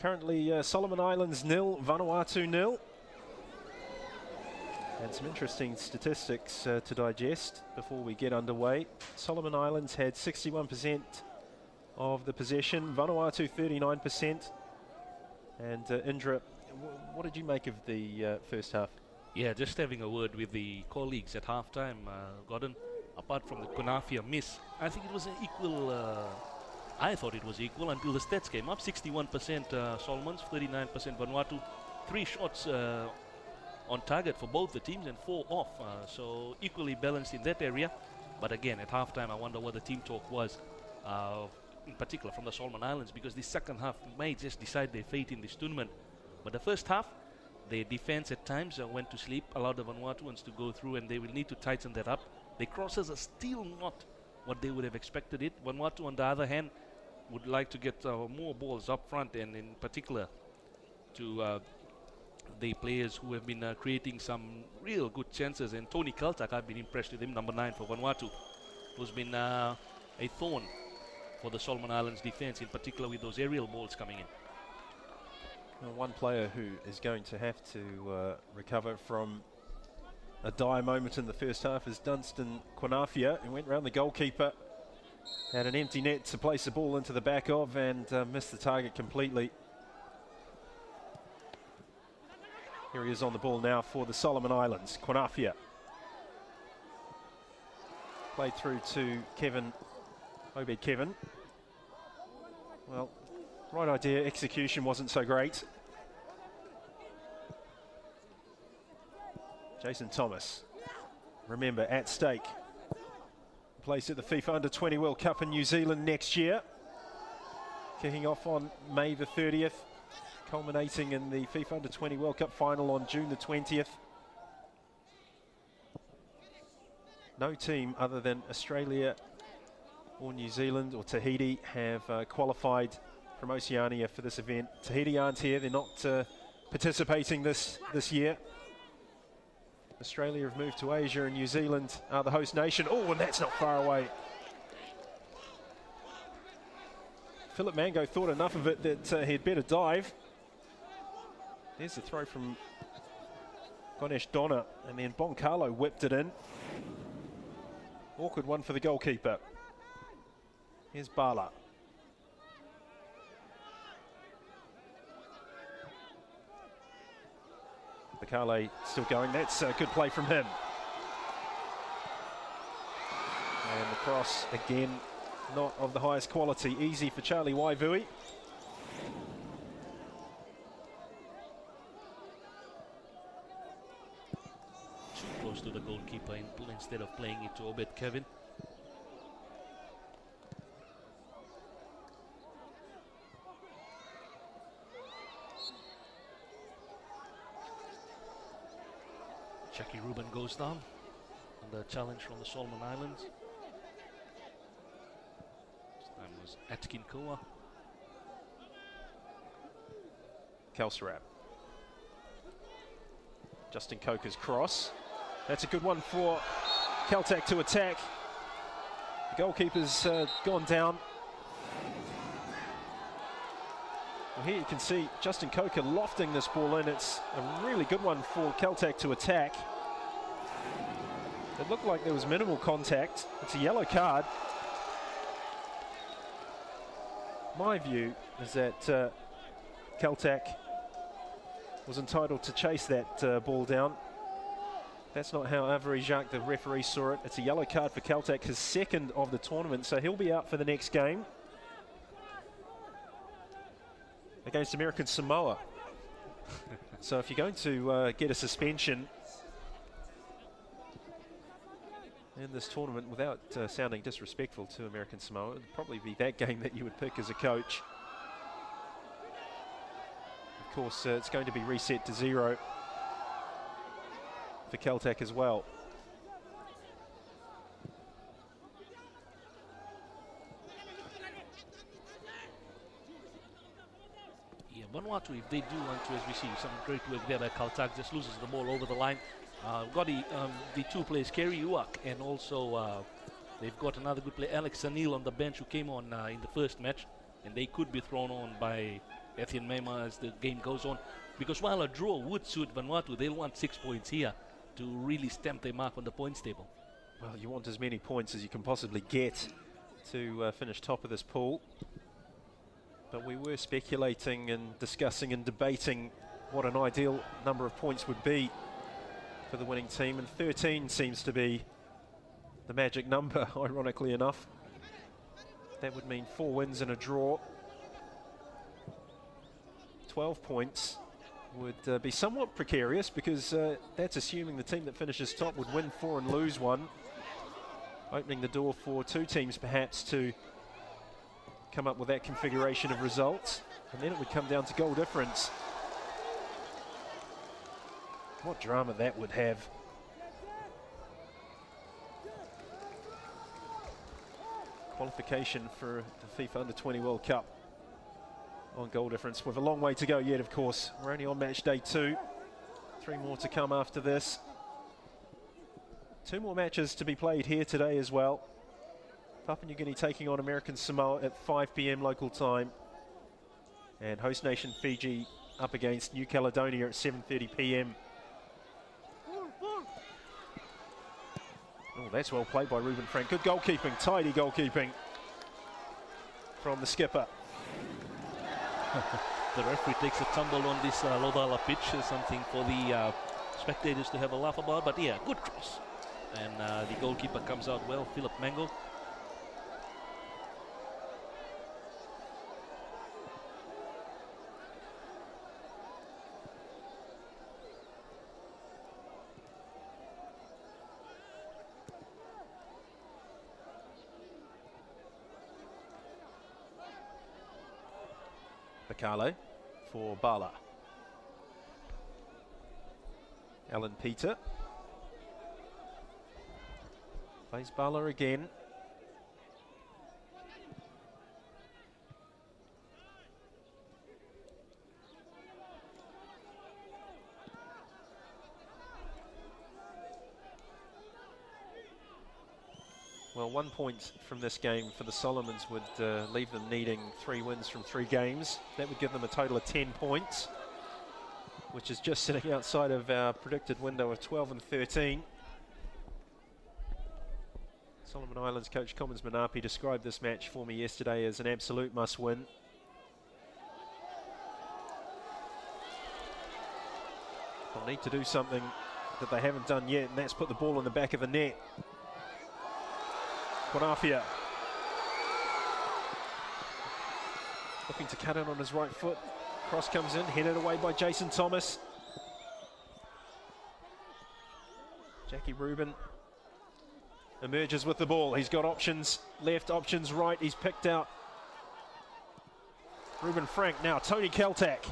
currently Solomon Islands 0, Vanuatu 0. And some interesting statistics to digest before we get underway. Solomon Islands had 61% of the possession, Vanuatu 39%. And Indra, what did you make of the first half? Yeah, just having a word with the colleagues at halftime, Gordon. Apart from the Konafia miss, I think it was an equal. I thought it was equal until the stats came up. 61% Solomons, 39% Vanuatu. 3 shots on target for both the teams and 4 off. So equally balanced in that area. But again, at halftime, I wonder what the team talk was, in particular from the Solomon Islands, because the second half may just decide their fate in this tournament. But the first half, their defense at times went to sleep, allowed the Vanuatuans to go through, and they will need to tighten that up. The crosses are still not what they would have expected it. Vanuatu, on the other hand, would like to get more balls up front, and in particular to the players who have been creating some real good chances. And Tony Kaltak, I've been impressed with him, number 9 for Vanuatu, who's been a thorn for the Solomon Islands defense, in particular with those aerial balls coming in. Well, one player who is going to have to recover from a dire moment in the first half is Dunstan Konafia, who went round the goalkeeper, had an empty net to place the ball into the back of, and missed the target completely. Here he is on the ball now for the Solomon Islands. Konafia played through to Kevin, Obed Kevin. Well, right idea, execution wasn't so great. Jason Thomas, remember, at stake. Placed at the FIFA Under-20 World Cup in New Zealand next year. Kicking off on May the 30th, culminating in the FIFA Under-20 World Cup final on June the 20th. No team other than Australia or New Zealand or Tahiti have qualified from Oceania for this event. Tahiti aren't here, they're not participating this year. Australia have moved to Asia and New Zealand are the host nation. Oh, and that's not far away. Philip Mango thought enough of it that he'd better dive. There's the throw from Ganesh Donna, and then Boncalo whipped it in. Awkward one for the goalkeeper. Here's Bala. Bakale still going. That's a good play from him. And the cross, again, not of the highest quality. Easy for Charlie Waivui. Too close to the goalkeeper instead of playing it to Obed Kevin. Jackie Rubin goes down on the challenge from the Solomon Islands. This time was Atkin Koa. Kelserap. Justin Coker's cross. That's a good one for Caltech to attack. The goalkeeper's gone down. Well, here you can see Justin Coker lofting this ball in. It's a really good one for Caltech to attack. It looked like there was minimal contact. It's a yellow card. My view is that Caltech was entitled to chase that ball down. That's not how Avery Jacques, the referee, saw it. It's a yellow card for Caltech, his second of the tournament, so he'll be out for the next game against American Samoa. So if you're going to get a suspension in this tournament, without sounding disrespectful to American Samoa, it would probably be that game that you would pick as a coach. Of course, it's going to be reset to 0 for Caltech as well. Yeah, Vanuatu, if they do want to, as we see, some great work there by Caltech, just loses the ball over the line. Got the 2 players, Kerry Uak and also They've got another good player, Alex Anil, on the bench, who came on in the first match, and they could be thrown on by Etienne Mema as the game goes on. Because while a draw would suit Vanuatu, they'll want 6 points here to really stamp their mark on the points table. Well, you want as many points as you can possibly get to finish top of this pool. But we were speculating and discussing and debating what an ideal number of points would be for the winning team, and 13 seems to be the magic number, ironically enough. That would mean 4 wins and a draw. 12 points would be somewhat precarious, because that's assuming the team that finishes top would win 4 and lose 1, opening the door for 2 teams perhaps to come up with that configuration of results, and then it would come down to goal difference. What drama that would have. Qualification for the FIFA Under-20 World Cup on goal difference, with a long way to go yet, of course. We're only on match day 2. 3 more to come after this. 2 more matches to be played here today as well. Papua New Guinea taking on American Samoa at 5 p.m. local time, and host nation Fiji up against New Caledonia at 7:30 p.m. Oh, that's well played by Ruben Frank. Good goalkeeping, tidy goalkeeping from the skipper. The referee takes a tumble on this Lodala pitch, something for the spectators to have a laugh about. But yeah, good cross. And the goalkeeper comes out well, Philip Mango. Bakale for Bala. Alan Peter plays Bala again. Well, 1 point from this game for the Solomons would leave them needing 3 wins from 3 games. That would give them a total of 10 points, which is just sitting outside of our predicted window of 12 and 13. Solomon Islands coach Commons Manapi described this match for me yesterday as an absolute must-win. They'll need to do something that they haven't done yet, and that's put the ball in the back of the net. Konafia looking to cut in on his right foot. Cross comes in, headed away by Jason Thomas. Jackie Rubin emerges with the ball. He's got options left, options right. He's picked out Ruben Frank. Now Tony Keltak.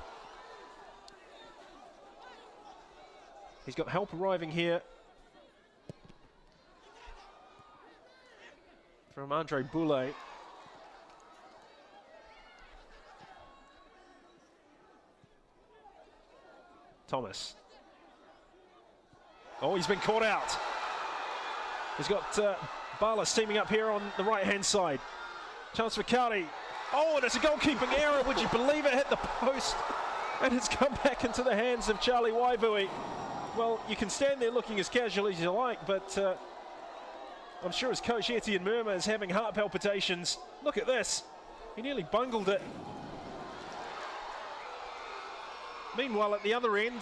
He's got help arriving here from Andre Boulay. Thomas. Oh, he's been caught out. He's got Bala steaming up here on the right-hand side. Chance for Kari. Oh, and it's a goalkeeping error. Would you believe it? Hit the post. And it's come back into the hands of Charlie Waivui. Well, you can stand there looking as casual as you like, but I'm sure his coach Etienne Murma is having heart palpitations. Look at this. He nearly bungled it. Meanwhile, at the other end,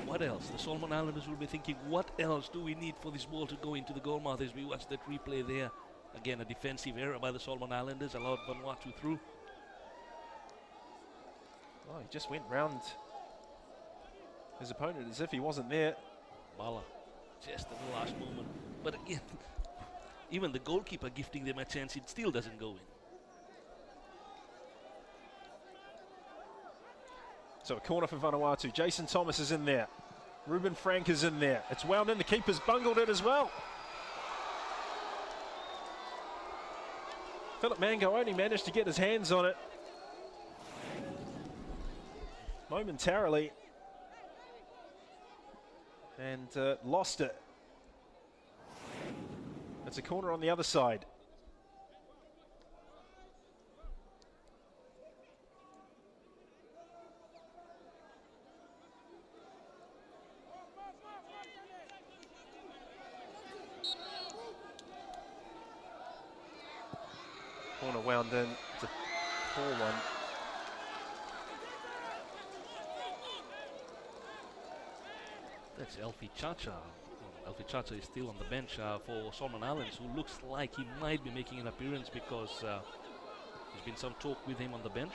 what else? The Solomon Islanders will be thinking, what else do we need for this ball to go into the goal mouth? As we watch that replay there. Again, a defensive error by the Solomon Islanders, allowed Vanuatu through. Oh, he just went round his opponent as if he wasn't there. Bala, just at the last moment. But again, even the goalkeeper gifting them a chance, it still doesn't go in. So a corner for Vanuatu. Jason Thomas is in there. Ruben Frank is in there. It's wound in. The keeper's bungled it as well. Philip Mango only managed to get his hands on it momentarily. and lost it. It's a corner on the other side. Corner wound in. It's a poor one. That's Elfie Chacha. Well, Elfie Chacha is still on the bench for Solomon Islands, who looks like he might be making an appearance because there's been some talk with him on the bench.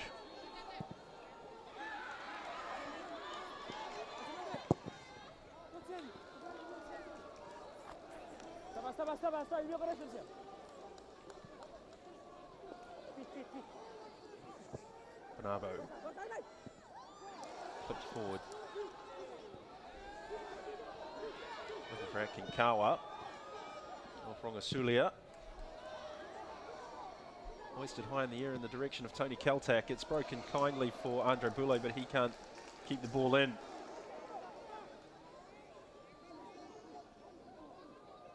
Bonabo flipped forward. Looking for Akinkawa. Off Rongasulia. Hoisted high in the air in the direction of Tony Kaltak. It's broken kindly for Andre Boulay, but he can't keep the ball in.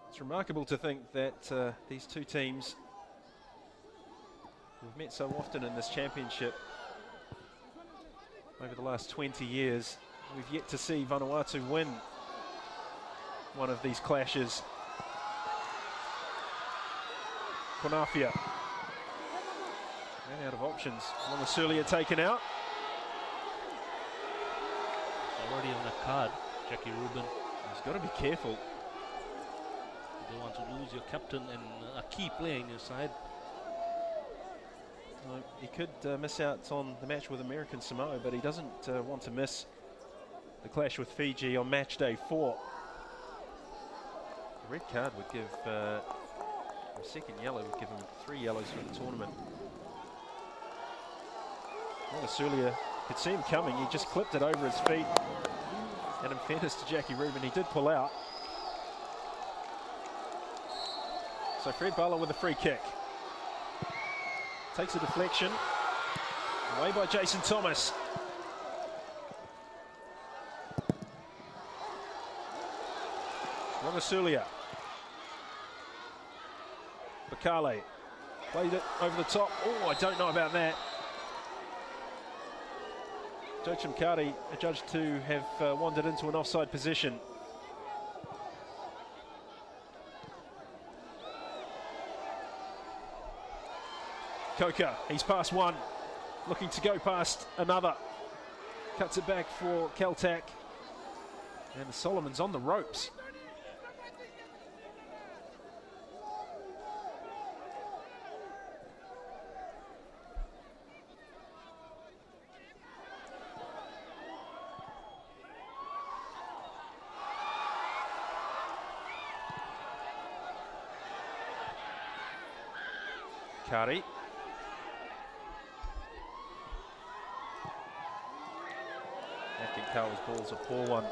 It's remarkable to think that these two teams who've met so often in this championship over the last 20 years, we've yet to see Vanuatu win one of these clashes. Konafia ran out of options. Rongasulia taken out. Already on a card, Jackie Rubin. He's got to be careful. You don't want to lose your captain and a key player in your side. No, he could miss out on the match with American Samoa, but he doesn't want to miss the clash with Fiji on match day 4. A red card would give, a second yellow would give him 3 yellows for the tournament. Rongasulia could see him coming, he just clipped it over his feet. And in fairness to Jackie Rubin, he did pull out. So Fred Bala with a free kick. Takes a deflection. Away by Jason Thomas. Rongasulia. Bakale played it over the top. Oh, I don't know about that. Joachim Kari adjudged to have wandered into an offside position. Coker, he's past one, looking to go past another. Cuts it back for Kaltak. And the Solomon's on the ropes. Kari. Akinkawa's ball's a poor one.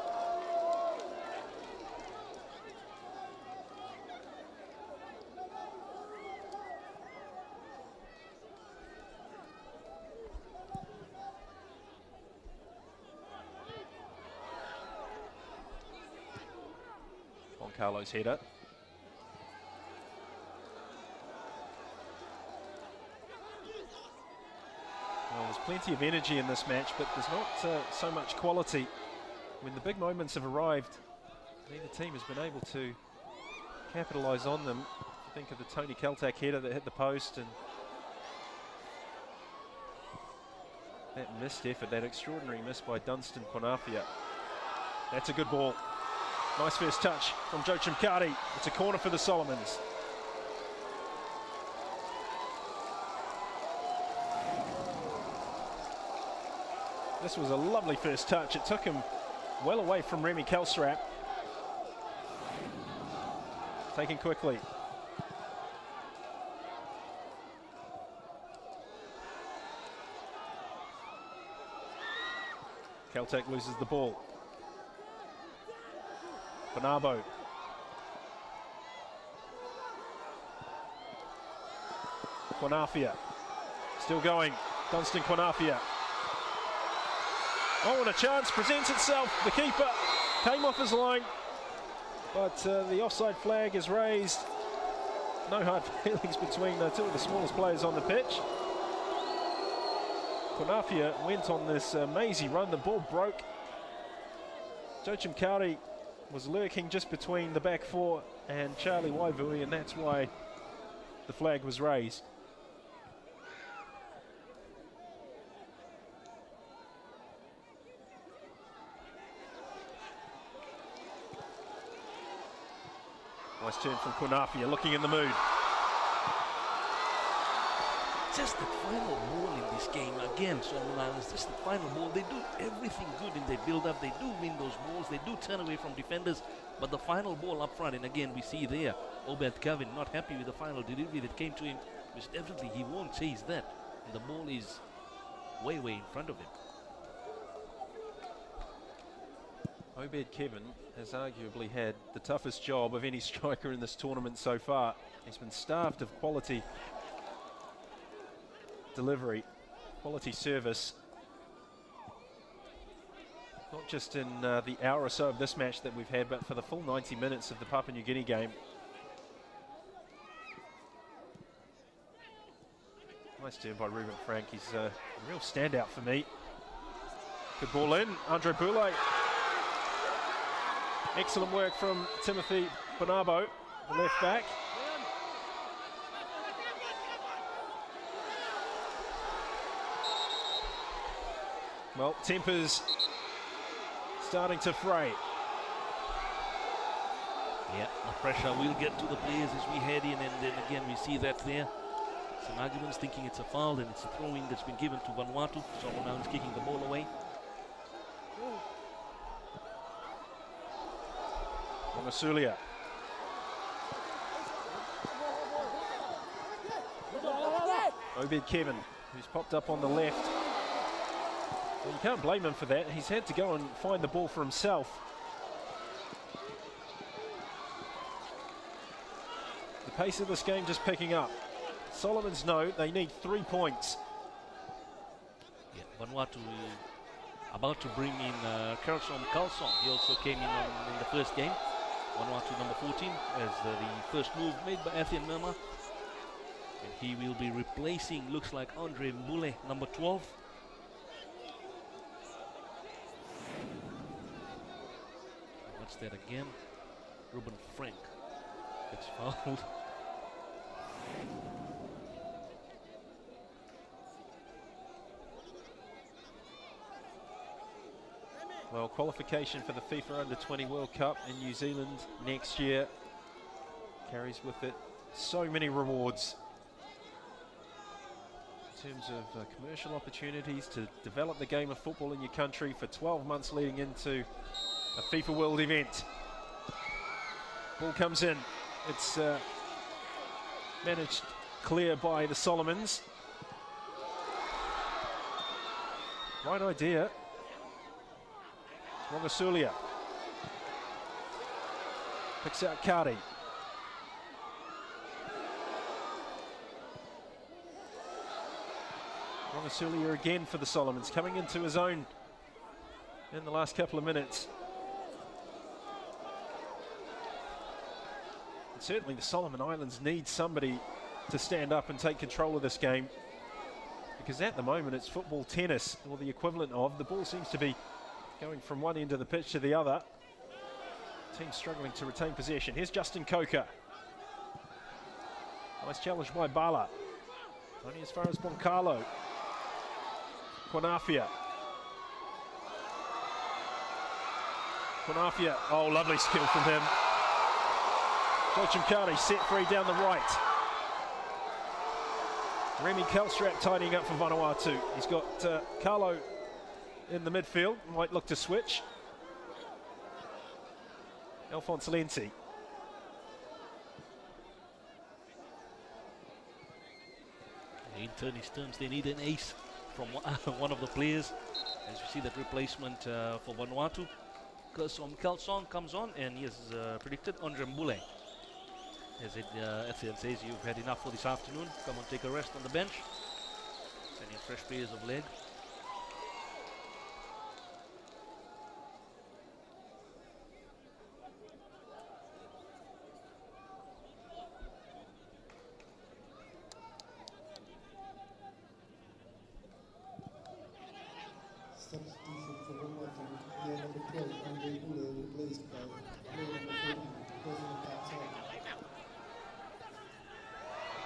On Carlo's header. Well, there's plenty of energy in this match, but there's not so much quality. When the big moments have arrived, neither team has been able to capitalise on them. Think of the Tony Kaltak header that hit the post, and that missed effort, that extraordinary miss by Dunstan Konafia. That's a good ball. Nice first touch from Joachim Kari. It's a corner for the Solomons. This was a lovely first touch. It took him well away from Remy Kelstrap. Taken quickly. Kaltak loses the ball. Bonabo. Konafia. Still going. Dunstan Konafia. Oh, and a chance presents itself. The keeper came off his line. but the offside flag is raised. No hard feelings between two of the smallest players on the pitch. Konafia went on this mazy run. The ball broke. Joachim Kauri was lurking just between the back four and Charlie Waivui, and that's why the flag was raised. Nice turn from Konafia, looking in the mood. Just the final ball in this game again, Solomon Islands, just the final ball. They do everything good in their build-up. They do win those balls. They do turn away from defenders. But the final ball up front, and again we see there, Obed Kevin not happy with the final delivery that came to him, which definitely he won't chase that. And the ball is way in front of him. Obed Kevin has arguably had the toughest job of any striker in this tournament so far. He's been starved of quality delivery, quality service. Not just in the hour or so of this match that we've had, but for the full 90 minutes of the Papua New Guinea game. Nice turn by Ruben Frank. He's a real standout for me. Good ball in, Andre Boulay. Excellent work from Timothy Bonabo, the left back. Well, tempers starting to fray. Yeah, the pressure will get to the players as we head in, and then again we see that there. Some arguments thinking it's a foul, and it's a throw-in that's been given to Vanuatu. So now he's kicking the ball away. Masulia. Obed Kevin, who's popped up on the left. Well, you can't blame him for that. He's had to go and find the ball for himself. The pace of this game just picking up. Solomons know they need 3 points. Yeah, Vanuatu about to bring in Kersom Kalsong. He also came in the first game. Vanuatu number 14 as the first move made by Athian Mema. And he will be replacing, looks like, Andre Mbule, number 12. What's that again? Ruben Frank gets fouled. Well, qualification for the FIFA Under-20 World Cup in New Zealand next year carries with it so many rewards in terms of commercial opportunities to develop the game of football in your country for 12 months leading into a FIFA World event. Ball comes in. It's managed clear by the Solomons. Right idea. Rongasulia picks out Kari. Rongasulia again for the Solomons, coming into his own in the last couple of minutes. And certainly the Solomon Islands need somebody to stand up and take control of this game, because at the moment it's football tennis, or the equivalent of. The ball seems to be going from one end of the pitch to the other. Team struggling to retain possession. Here's Justin Coker. Nice challenge by Bala. Only as far as Boncalo. Konafia. Konafia. Oh, lovely skill from him. Joachim Kari set free down the right. Remy Kelstrap tidying up for Vanuatu. He's got Carlo in the midfield, might look to switch. Alphonse Lenzi. In Tony's terms, they need an ace from one of the players. As you see that replacement for Vanuatu. Kersom Kalsong comes on, and he has predicted Andre Mbule. As Etienne says, you've had enough for this afternoon. Come on, take a rest on the bench. Sending fresh players of leg.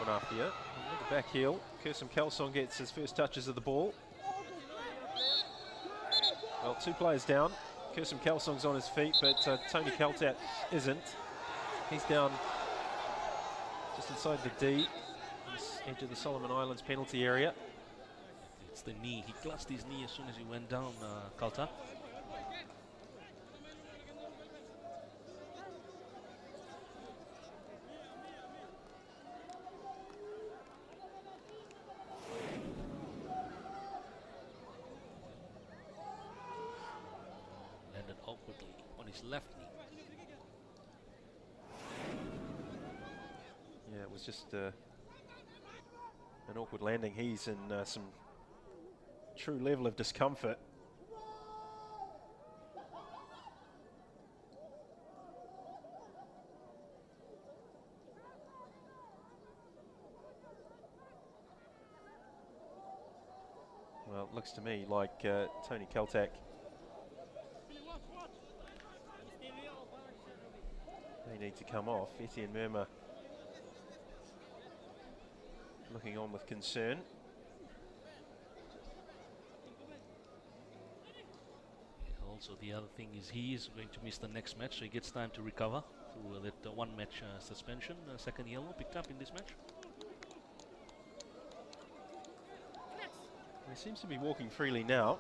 Vanuatu, the back heel. Kursum Kelsong gets his first touches of the ball. Well, 2 players down. Kursum Kelsong's on his feet, but Tony Kaltat isn't. He's down just inside the D, edge of the Solomon Islands penalty area. It's the knee. He clutched his knee as soon as he went down, Kalta. Landed awkwardly on his left knee. Yeah, it was just an awkward landing. He's in some true level of discomfort. Well, it looks to me like Tony Kaltak they need to come off. Etienne Murma looking on with concern. Also, the other thing is he is going to miss the next match, so he gets time to recover through that 1 match suspension. Second yellow picked up in this match. He seems to be walking freely now.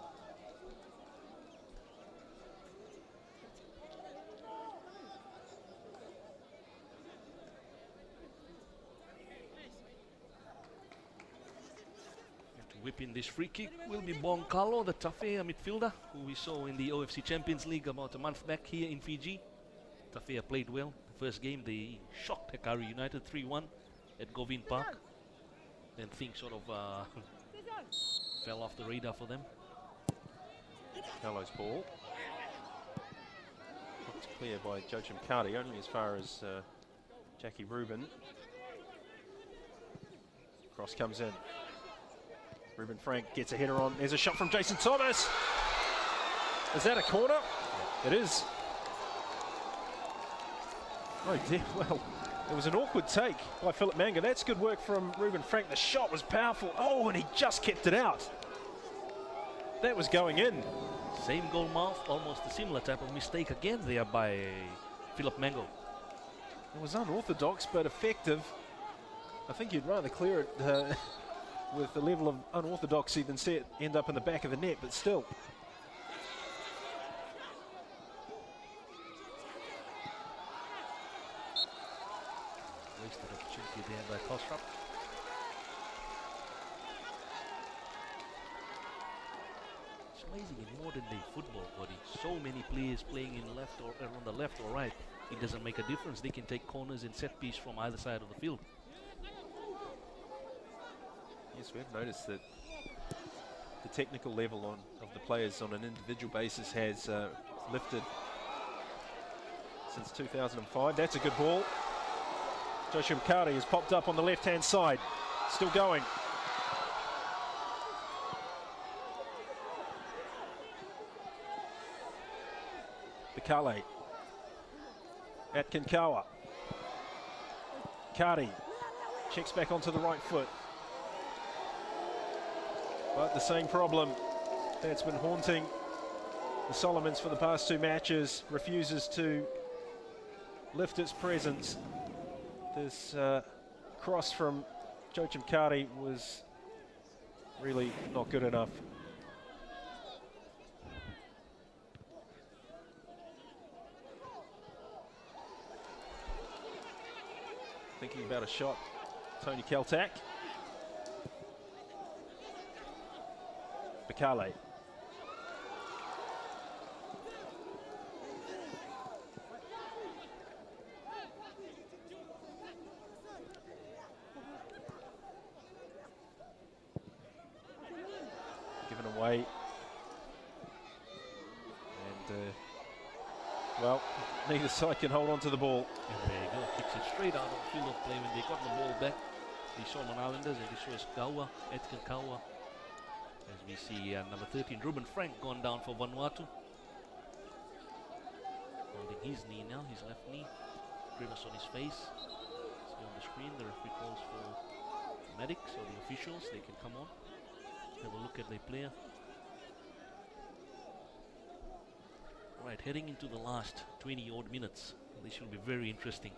Whip in this free kick will be Bongkalo, the Tafea midfielder, who we saw in the OFC Champions League about a month back here in Fiji. Tafea played well. The first game they shocked Hekari United 3-1 at Govin Park. Then things sort of fell off the radar for them. Carlo's ball. It's clear by Joachim Cardi, only as far as Jackie Rubin. Cross comes in. Ruben Frank gets a header on. There's a shot from Jason Thomas. Is that a corner? It is. Oh dear, well, it was an awkward take by Philip Manga. That's good work from Ruben Frank. The shot was powerful. Oh, and he just kept it out. That was going in. Same goal mouth, almost a similar type of mistake again there by Philip Mango. It was unorthodox but effective. I think you'd rather clear it with the level of unorthodoxy than see it end up in the back of the net, but still. Wasted opportunity there by Kosrup. It's amazing in modern day football, buddy. So many players playing in left or on the left or right. It doesn't make a difference. They can take corners and set piece from either side of the field. Yes, we've noticed that the technical level of the players on an individual basis has lifted since 2005. That's a good ball. Joshua Kari has popped up on the left-hand side. Still going. Bekale. Atkinkawa. Kari checks back onto the right foot. But the same problem that's been haunting the Solomons for the past 2 matches refuses to lift its presence. This cross from Joachim Kari was really not good enough. Thinking about a shot, Tony Kaltak. Bekale. Given away. And, well, neither side can hold on to the ball. And there you go, kicks it straight out of the field of play when they got the ball back. The Solomon Islanders, and this was Kawa, Edkin Kawa. As we see number 13, Ruben Frank, gone down for Vanuatu. holding his knee now, his left knee. Grimace on his face. See on the screen, the referee calls for medics or the officials. They can come on, have a look at their player. Right, heading into the last 20 odd minutes. This should be very interesting.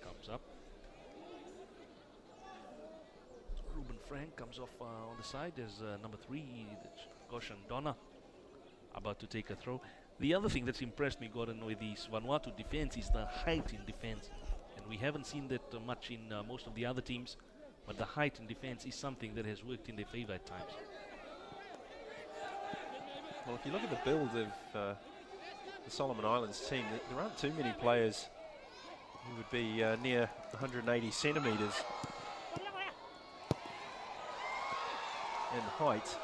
Comes up. Ruben Frank comes off on the side. There's number 3, Goshan Donna, about to take a throw. The other thing that's impressed me, Gordon, with this Vanuatu defense is the height in defense. And we haven't seen that much in most of the other teams, but the height in defense is something that has worked in their favor at times. Well, if you look at the build of the Solomon Islands team, there aren't too many players who would be near 180 centimetres in height.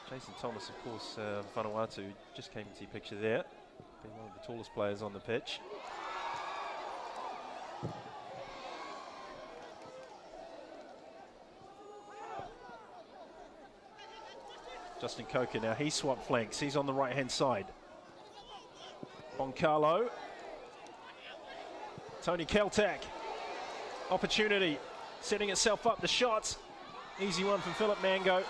Jason Thomas, of course, Vanuatu, just came into your picture there, being one of the tallest players on the pitch. Justin Coker now, he swapped flanks, he's on the right-hand side. Boncalo. Tony Keltak. Opportunity, setting itself up, the shots. Easy one from Philip Mango.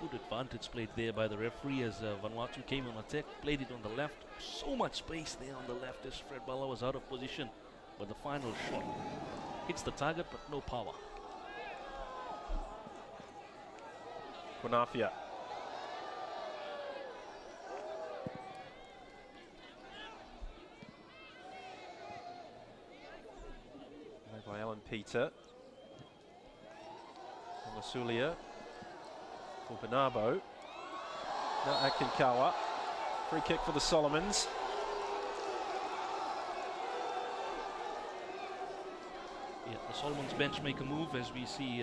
Good advantage played there by the referee as Vanuatu came on attack, played it on the left. So much space there on the left as Fred Bala was out of position. But the final shot hits the target, but no power. Quinafia. Played by Alan Peter. Masulia for Benabo. Now Akinkawa. Free kick for the Solomons. Yeah, the Solomons bench make a move as we see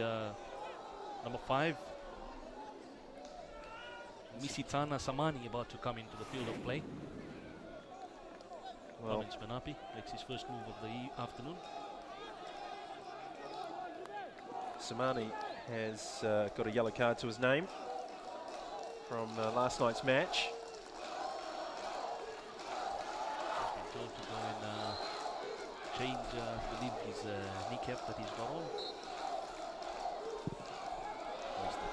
number 5. Misitana Samani about to come into the field of play. Well, Clemens Menapi makes his first move of the afternoon. Samani has got a yellow card to his name from last night's match. He's been told to go and change, I believe, his kneecap that he's got on. Where's that?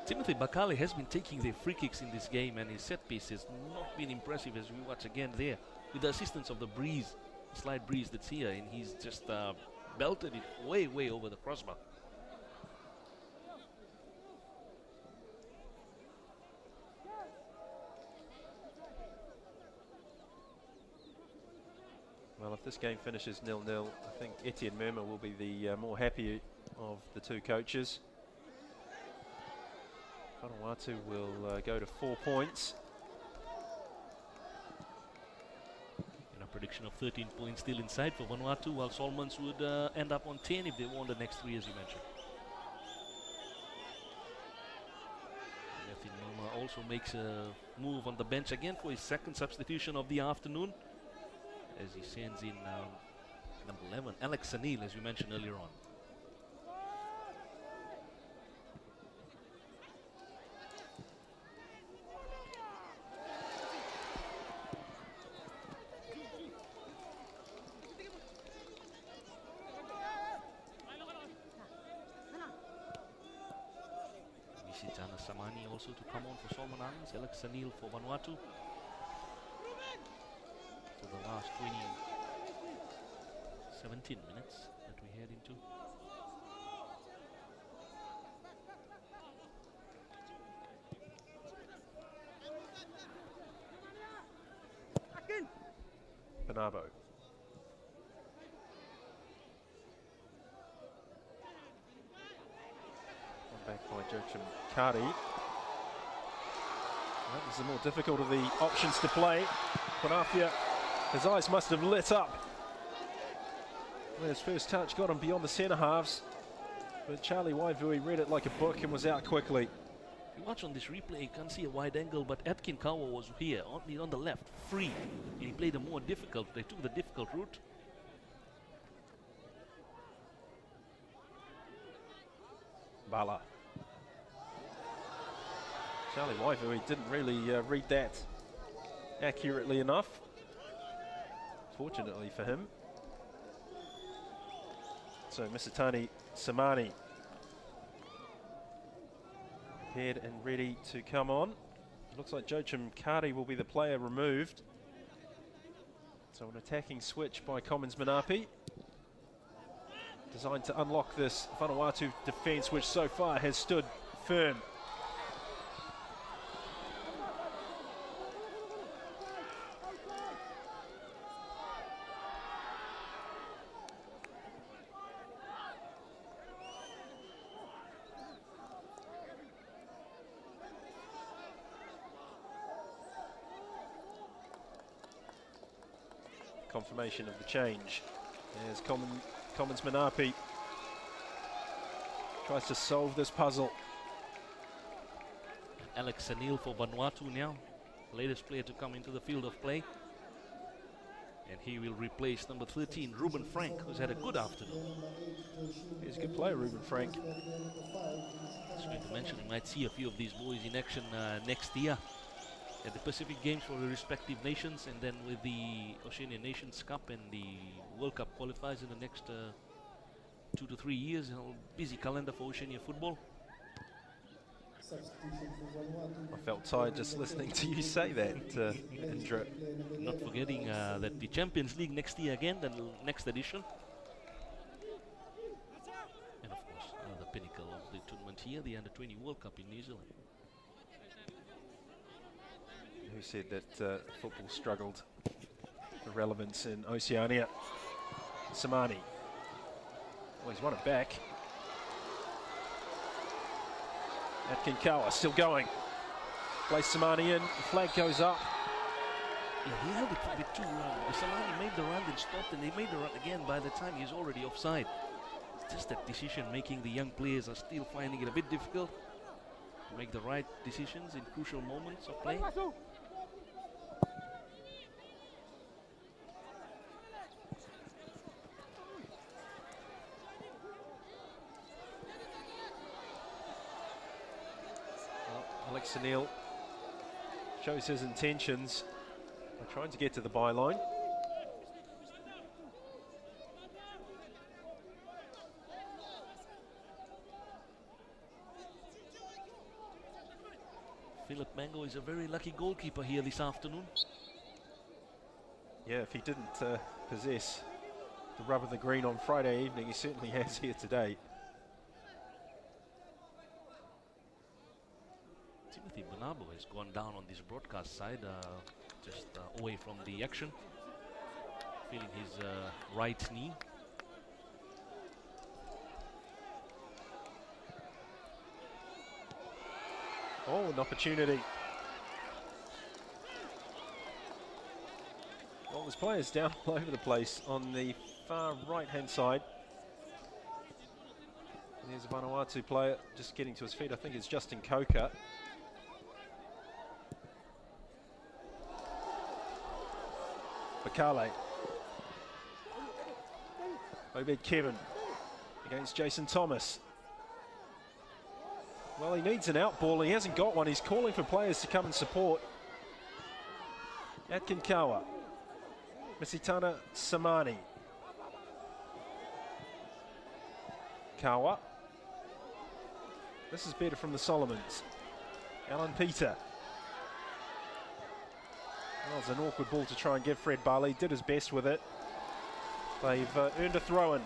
Timothy Bakali has been taking the free kicks in this game, and his set piece has not been impressive as we watch again there. With the assistance of the breeze, slight breeze that's here, and he's just belted it way, way over the crossbar. Well, if this game finishes 0-0, I think Etienne Murma will be the more happy of the two coaches. Vanuatu will go to 4 points. And a prediction of 13 points still inside for Vanuatu, while Solomons would end up on 10 if they won the next 3, as you mentioned. Etienne Murma also makes a move on the bench again for his second substitution of the afternoon, as he sends in number 11, Alex Sanil, as we mentioned earlier on. Misitana Samani also to come on for Solomon Islands, Alex Sanil for Vanuatu. For the last 17 minutes that we head into. Benabo. One back by Joachim Kari. That was the more difficult of the options to play. Panafia, his eyes must have lit up when his first touch got him beyond the centre halves. But Charlie Waivui read it like a book and was out quickly. If you watch on this replay, you can't see a wide angle, but Atkin Kawa was here, on the left, free. And he played a more difficult, they took the difficult route. Bala. Charlie Waivui didn't really read that accurately enough. Fortunately for him. So Misitani Samani prepared and ready to come on. It looks like Joachim Kari will be the player removed. So an attacking switch by Commons Manapi, designed to unlock this Vanuatu defence, which so far has stood firm. Confirmation of the change. There's Commons Manapi. Tries to solve this puzzle. Alex Anil for Vanuatu now, latest player to come into the field of play. And he will replace number 13, Ruben Frank, who's had a good afternoon. He's a good player, Ruben Frank. Just going to mention, we might see a few of these boys in action next year at the Pacific Games for the respective nations, and then with the Oceania Nations Cup and the World Cup qualifiers in the next 2 to 3 years. Busy calendar for Oceania football. I felt tired just listening to you say that, Indra. Not forgetting that the Champions League next year again, the next edition. And of course, the pinnacle of the tournament here, the Under-20 World Cup in New Zealand. Who said that football struggled for relevance in Oceania? Samani. Oh, he's won it back. Atkin Kawa still going. Plays Samani in. The flag goes up. Yeah, he held it a bit too long. Samani made the run and stopped, and they made the run again by the time he's already offside. It's just that decision making. The young players are still finding it a bit difficult to make the right decisions in crucial moments of play. Alex Anil shows his intentions by trying to get to the byline. Philip Mango is a very lucky goalkeeper here this afternoon. Yeah, if he didn't possess the rub of the green on Friday evening, he certainly has here today. Timothy Bonabo has gone down on this broadcast side, just away from the action, feeling his right knee. Oh, an opportunity. Well, there's players down all over the place on the far right-hand side. And there's a Vanuatu player just getting to his feet. I think it's Justin Coker. Bakale. Obed Kevin against Jason Thomas. Well, he needs an out ball. He hasn't got one. He's calling for players to come and support. Atkin Kawa. Misitana Samani. Kawa. This is better from the Solomons. Alan Peter. Well, it's an awkward ball to try and give Fred Barley. Did his best with it. They've earned a throw-in.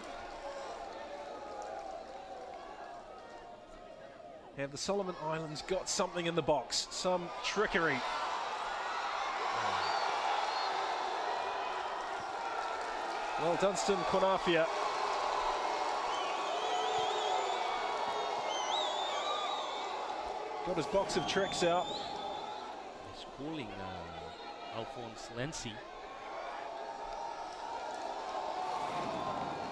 Have the Solomon Islands got something in the box? Some trickery. Well, Dunstan Quanafia. Got his box of tricks out. He's calling Alphonse Lency.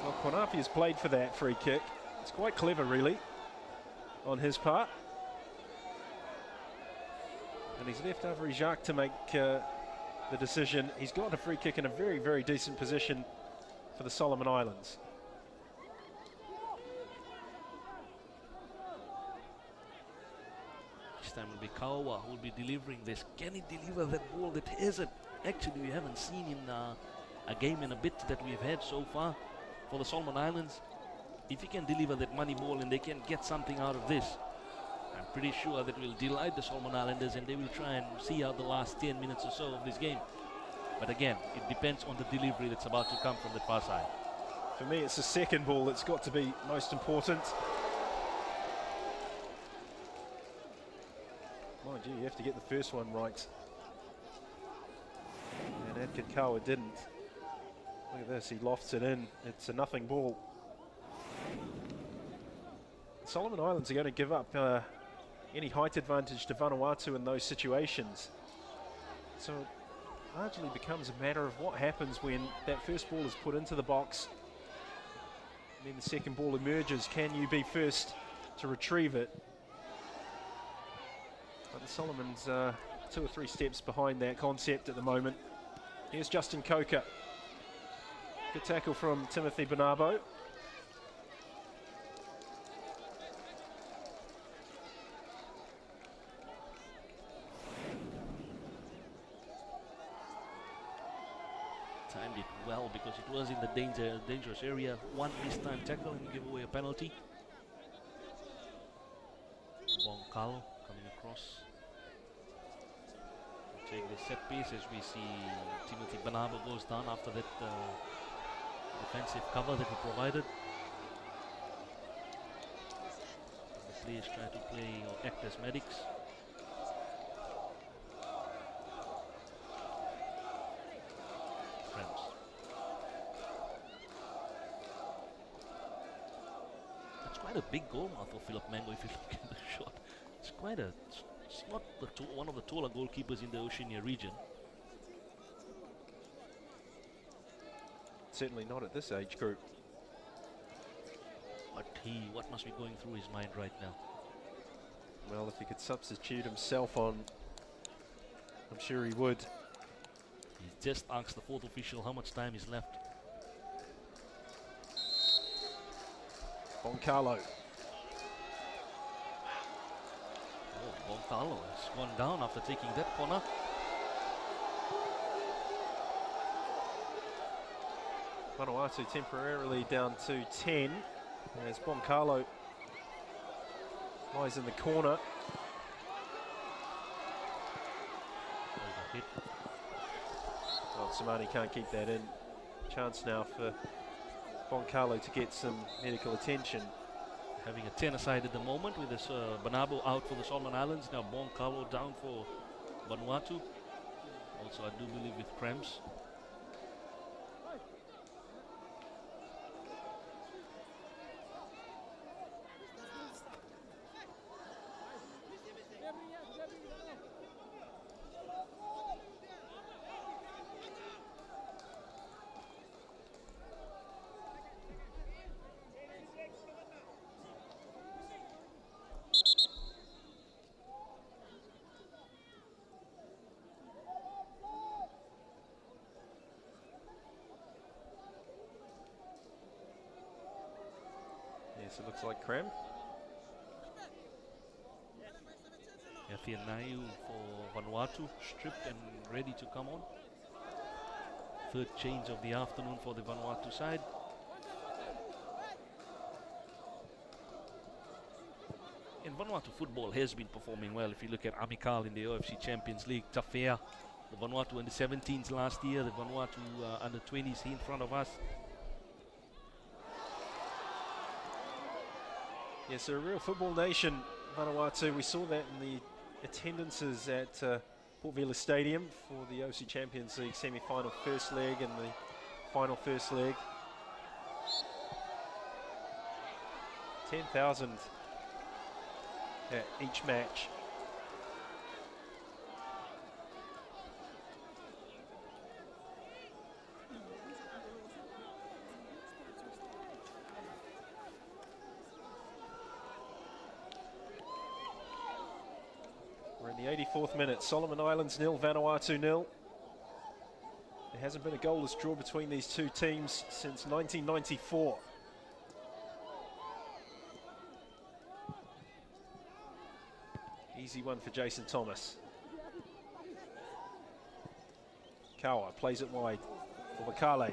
Well, Kwanafi has played for that free kick. It's quite clever, really, on his part. And he's left Avery Jacques to make the decision. He's got a free kick in a very, very decent position for the Solomon Islands. This time will be Kawa who will be delivering this. Can he deliver that ball that hasn't actually we haven't seen in a game in a bit that we've had so far for the Solomon Islands? If he can deliver that money ball and they can get something out of this, I'm pretty sure that will delight the Solomon Islanders and they will try and see out the last 10 minutes or so of this game. But again, it depends on the delivery that's about to come from the far side. For me, it's the second ball that's got to be most important. Mind you, you have to get the first one right. And Adkin Kawa didn't. Look at this, he lofts it in. It's a nothing ball. The Solomon Islands are going to give up any height advantage to Vanuatu in those situations. So it largely becomes a matter of what happens when that first ball is put into the box. And then the second ball emerges. Can you be first to retrieve it? But the Solomons 2 or 3 steps behind that concept at the moment. Here's Justin Coker. Good tackle from Timothy Bonabo. Timed it well because it was in the dangerous area. One mistime tackle and give away a penalty. Bonkalo coming across. Take the set piece as we see Timothy Bonabo goes down after that defensive cover that he provided. The players try to play or act as medics. Friends. That's quite a big goal mouth for Philip Mango if you look at the shot. It's quite a... It's not one of the taller goalkeepers in the Oceania region. Certainly not at this age group. But what must be going through his mind right now? Well, if he could substitute himself on, I'm sure he would. He just asked the fourth official how much time is left. Bonkalo. Oh, Bonkalo has gone down after taking that corner. Vanuatu temporarily down to 10 as Bonkalo lies in the corner. Overhit. Well, Samani can't keep that in. Chance now for Bonkalo to get some medical attention. Having a 10 aside at the moment with this Bonabo out for the Solomon Islands. Now Bonkalo down for Vanuatu. Also, I do believe with cramps. Yes, it looks like cramp. Yathia Nayu for Vanuatu, stripped and ready to come on. Third change of the afternoon for the Vanuatu side. And Vanuatu football has been performing well. If you look at Amical in the OFC Champions League, Tafea, the Vanuatu under 17s last year, the Vanuatu under 20s in front of us. Yes, they're a real football nation, Vanuatu. We saw that in the attendances at Port Vila Stadium for the OFC Champions League semi-final first leg and the final first leg. 10,000 at each match. The 84th minute, Solomon Islands 0, Vanuatu 0. There hasn't been a goalless draw between these two teams since 1994. Easy one for Jason Thomas. Kawa plays it wide for Bakale.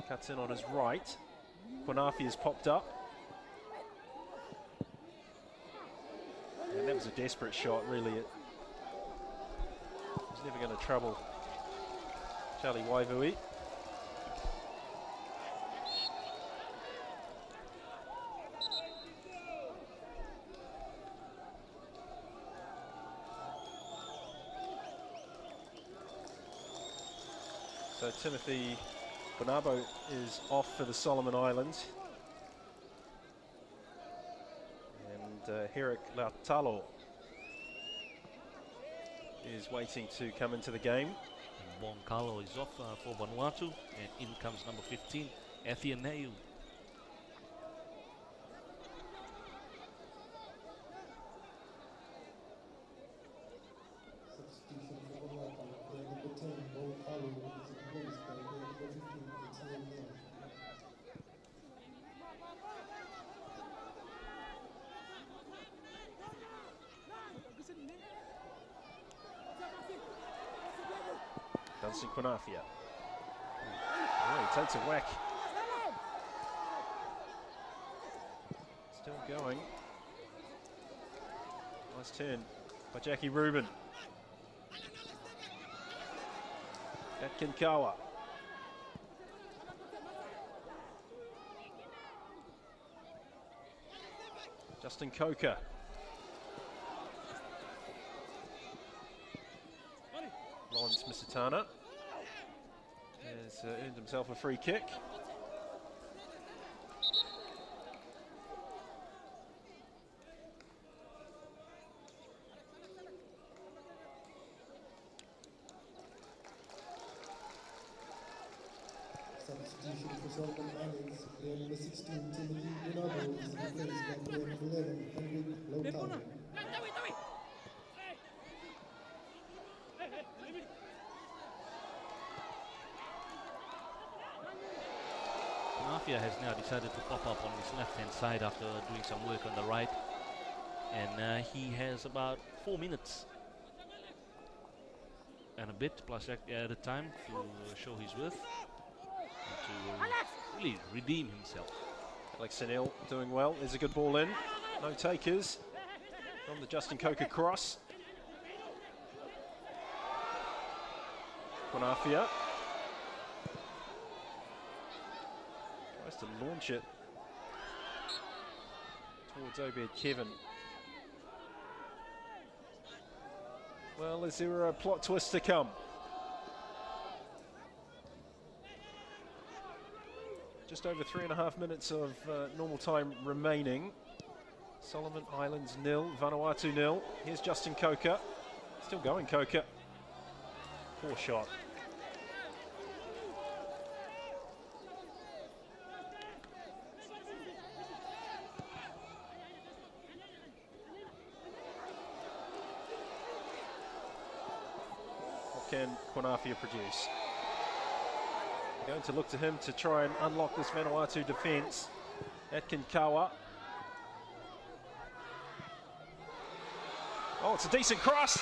Cuts in on his right. Kwanafi has popped up. And that was a desperate shot, really. It was never going to trouble Charlie Waivui. So Timothy Bonabo is off for the Solomon Islands. And Herrick Lautalo is waiting to come into the game. Bonkalo is off for Vanuatu, and in comes number 15, Athianeu. Dunstan Kwanafi. Oh, he takes a whack. Still going. Nice turn by Jackie Rubin. Atkin Kawa. Justin Coker. Lawrence Misitana has earned himself a free kick. Substitution for Solomon Islands, player number 16, Timothy Bonabo, is replaced by player number 11, Henrik Lautaro. Has now decided to pop up on his left-hand side after doing some work on the right, and he has about 4 minutes and a bit plus at a time to show his worth and to really redeem himself. Alex Sanil doing well. There's a good ball in. No takers from the Justin Coker cross. Kwanafi tries to launch it towards Obed Kevin. Well, is there a plot twist to come? Just over 3.5 minutes of normal time remaining. Solomon Islands 0, Vanuatu 0. Here's Justin Coker. Still going, Coker. Poor shot. What can Kwanafi produce? They're going to look to him to try and unlock this Vanuatu defence. Atkin Kawa. Oh, it's a decent cross.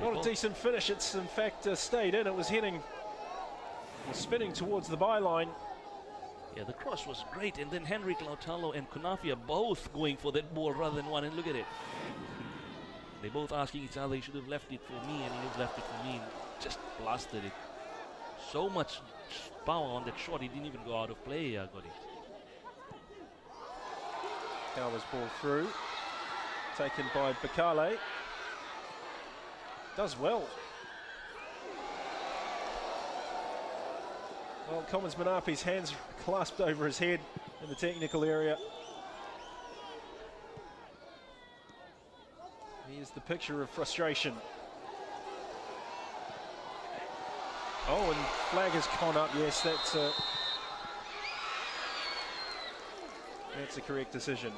Not a decent finish. It's in fact stayed in. It was spinning towards the byline. Yeah, the cross was great, and then Henrik Lautalo and Kwanafi are both going for that ball rather than one, and look at it. They're both asking each other, you should have left it for me, and he have left it for me, and just blasted it. So much power on that shot, he didn't even go out of play, got it. Kawa's ball through, taken by Bakale. Does well. Well, Commons Manapi's hands clasped over his head in the technical area. He is the picture of frustration. Oh, and flag has gone up. Yes, that's a correct decision.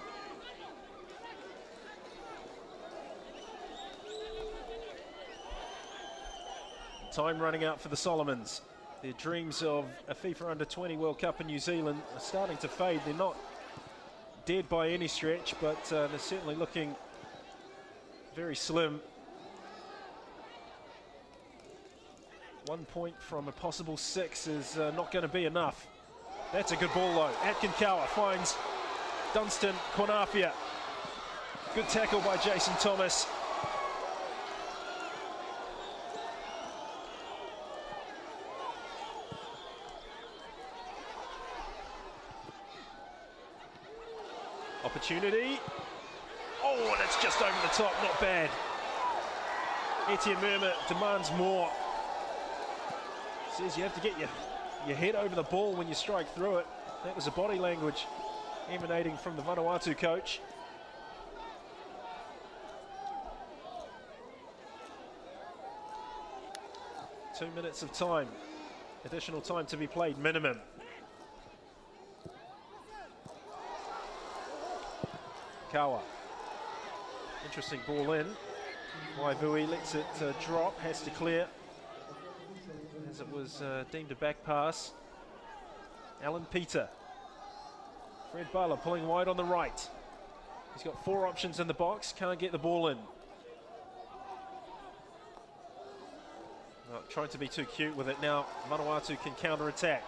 Time running out for the Solomons. Their dreams of a FIFA Under-20 World Cup in New Zealand are starting to fade. They're not dead by any stretch, but they're certainly looking very slim. 1 point from a possible 6 is not going to be enough. That's a good ball though. Atkinkawa finds Dunstan Konafia. Good tackle by Jason Thomas. Opportunity. Oh, and it's just over the top, not bad. Etienne Merma demands more. Says you have to get your head over the ball when you strike through it. That was a body language emanating from the Vanuatu coach. Two minutes of time. Additional time to be played, minimum. Kawa. Interesting ball in. Waivui lets it drop, has to clear, as it was deemed a back pass. Alan Peter. Fred Bala pulling wide on the right. He's got 4 options in the box, can't get the ball in. Not trying to be too cute with it now. Vanuatu can counter-attack.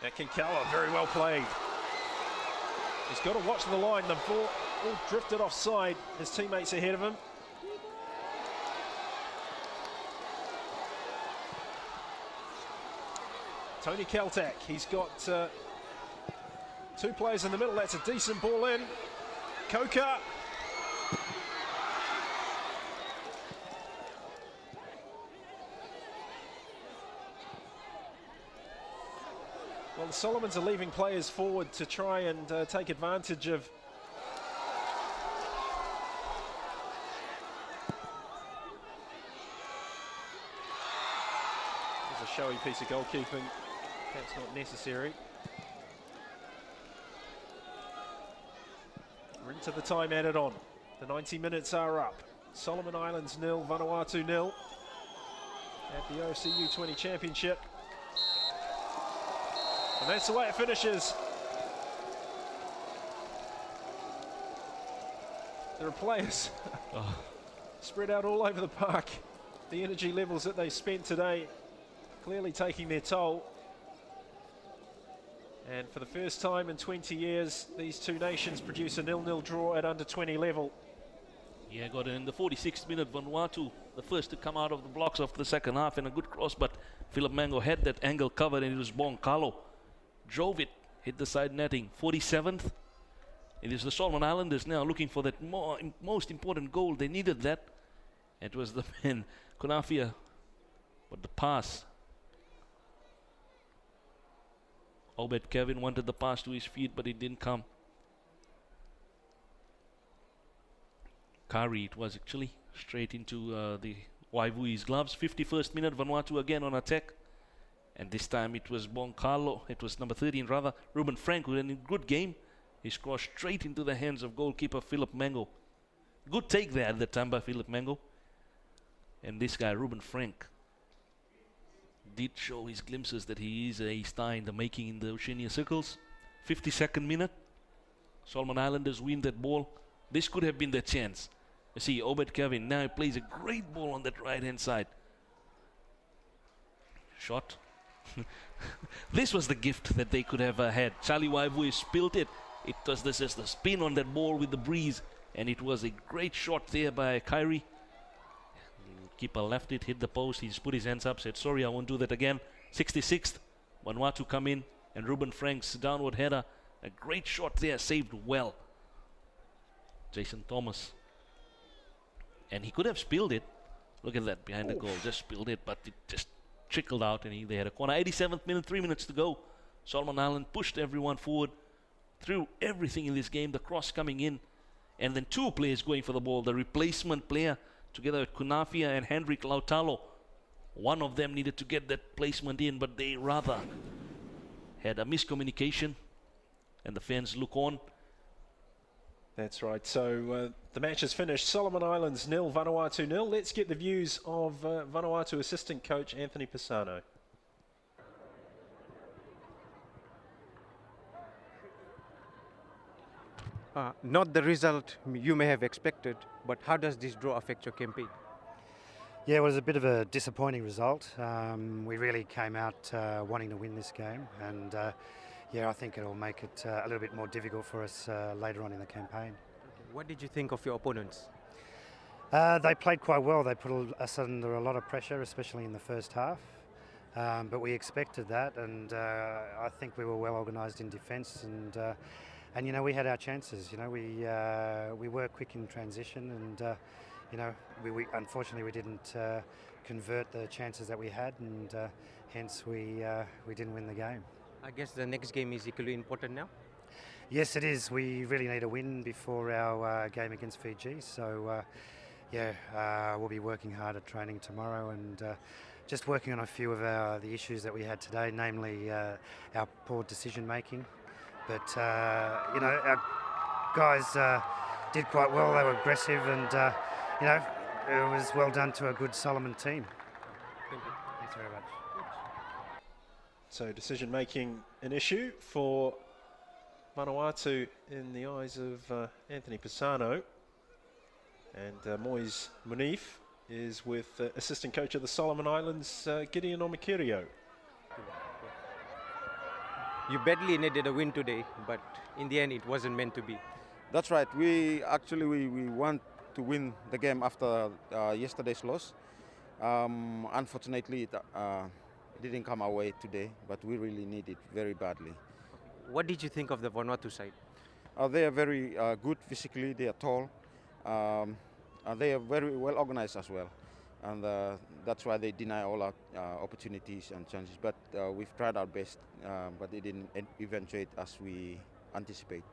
Atkinkawa, very well played. He's got to watch the line. The ball all drifted offside. His teammates ahead of him. Tony Kaltak, he's got 2 players in the middle. That's a decent ball in. Koka. Well, the Solomons are leaving players forward to try and take advantage of there's a showy piece of goalkeeping. That's not necessary. We're into the time added on. The 90 minutes are up. Solomon Islands 0, Vanuatu 0 at the OFC U-20 Championship. And that's the way it finishes. There are players spread out all over the park. The energy levels that they spent today clearly taking their toll. And for the first time in 20 years, these two nations produce a 0-0 draw at under 20 level. Yeah, got it in the 46th minute. Vanuatu, the first to come out of the blocks after the second half, and a good cross, but Philip Mango had that angle covered, and it was Bonkalo. Drove it, hit the side netting. 47th. It is the Solomon Islanders now looking for that most important goal. They needed that. It was the man, Konafia, but the pass. Obed Kevin wanted the pass to his feet, but it didn't come. Kari, it was actually straight into the Waivui's gloves. 51st minute, Vanuatu again on attack. And this time it was Bonkalo, it was number 13 rather, Ruben Frank, who had a good game. He scored straight into the hands of goalkeeper Philip Mango. Good take there at the time by Philip Mango. And this guy, Ruben Frank, did show his glimpses that he is a star in the making in the Oceania circles. 52nd minute, Solomon Islanders win that ball. This could have been their chance. You see, Obed Kevin now plays a great ball on that right-hand side. Shot. This was the gift that they could have had. Charlie Waivui spilled it. It was this is the spin on that ball with the breeze, and it was a great shot there by Kyrie. Keeper left it, hit the post. He just put his hands up, said, sorry, I won't do that again. 66th, Vanuatu come in, and Ruben Frank's downward header. A great shot there, saved well. Jason Thomas. And he could have spilled it. Look at that, behind the goal, just spilled it, but it just trickled out, and they had a corner. 87th minute, 3 minutes to go. Solomon Island pushed everyone forward. threw everything in this game, the cross coming in, and then 2 players going for the ball. The replacement player together with Kunafia and Hendrik Lautalo. One of them needed to get that placement in, but they rather had a miscommunication, and the fans look on. That's right. So the match is finished. Solomon Islands 0, Vanuatu 0. Let's get the views of Vanuatu assistant coach Anthony Pisano. Not the result you may have expected, but how does this draw affect your campaign? Yeah, it was a bit of a disappointing result. We really came out wanting to win this game, and yeah, I think it'll make it a little bit more difficult for us later on in the campaign. What did you think of your opponents? They played quite well. They put us under a lot of pressure, especially in the first half. But we expected that, and I think we were well organised in defence, and you know, we had our chances. You know, we were quick in transition, and you know, we unfortunately we didn't convert the chances that we had, and hence we didn't win the game. I guess the next game is equally important now. Yes, it is. We really need a win before our game against Fiji. So yeah, we'll be working hard at training tomorrow, and just working on a few of the issues that we had today, namely our poor decision making. But you know, our guys did quite well. They were aggressive, and you know, it was well done to a good Solomon team. Thank you. Thanks very much. So decision making an issue for Vanuatu in the eyes of Anthony Pisano. And Moise Munif is with assistant coach of the Solomon Islands, Gideon Omikirio. You badly needed a win today, but in the end it wasn't meant to be. That's right. We want to win the game after yesterday's loss. Unfortunately, it didn't come our way today, but we really need it very badly. What did you think of the Vanuatu side? They are very good physically. They are tall. They are very well organized as well, and that's why they deny all our opportunities and chances. But we've tried our best, but it didn't eventuate as we anticipate.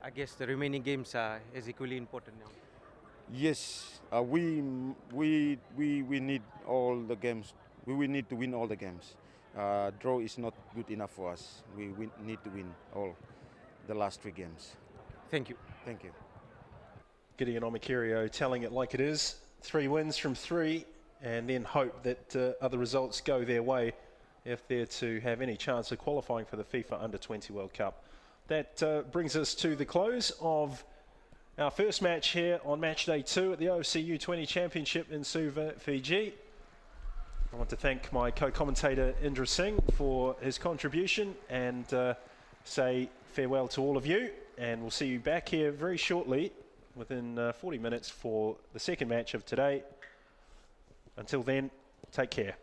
I guess the remaining games are as equally important now. Yes, we need all the games. We will need to win all the games. Draw is not good enough for us. We need to win all the last 3 games. Thank you. Thank you. Gideon Omikirio telling it like it is. 3 wins from 3, and then hope that other results go their way if they're to have any chance of qualifying for the FIFA Under-20 World Cup. That brings us to the close of our first match here on match day 2 at the OFC U-20 Championship in Suva, Fiji. I want to thank my co-commentator Indra Singh for his contribution, and say farewell to all of you, and we'll see you back here very shortly within 40 minutes for the second match of today. Until then, take care.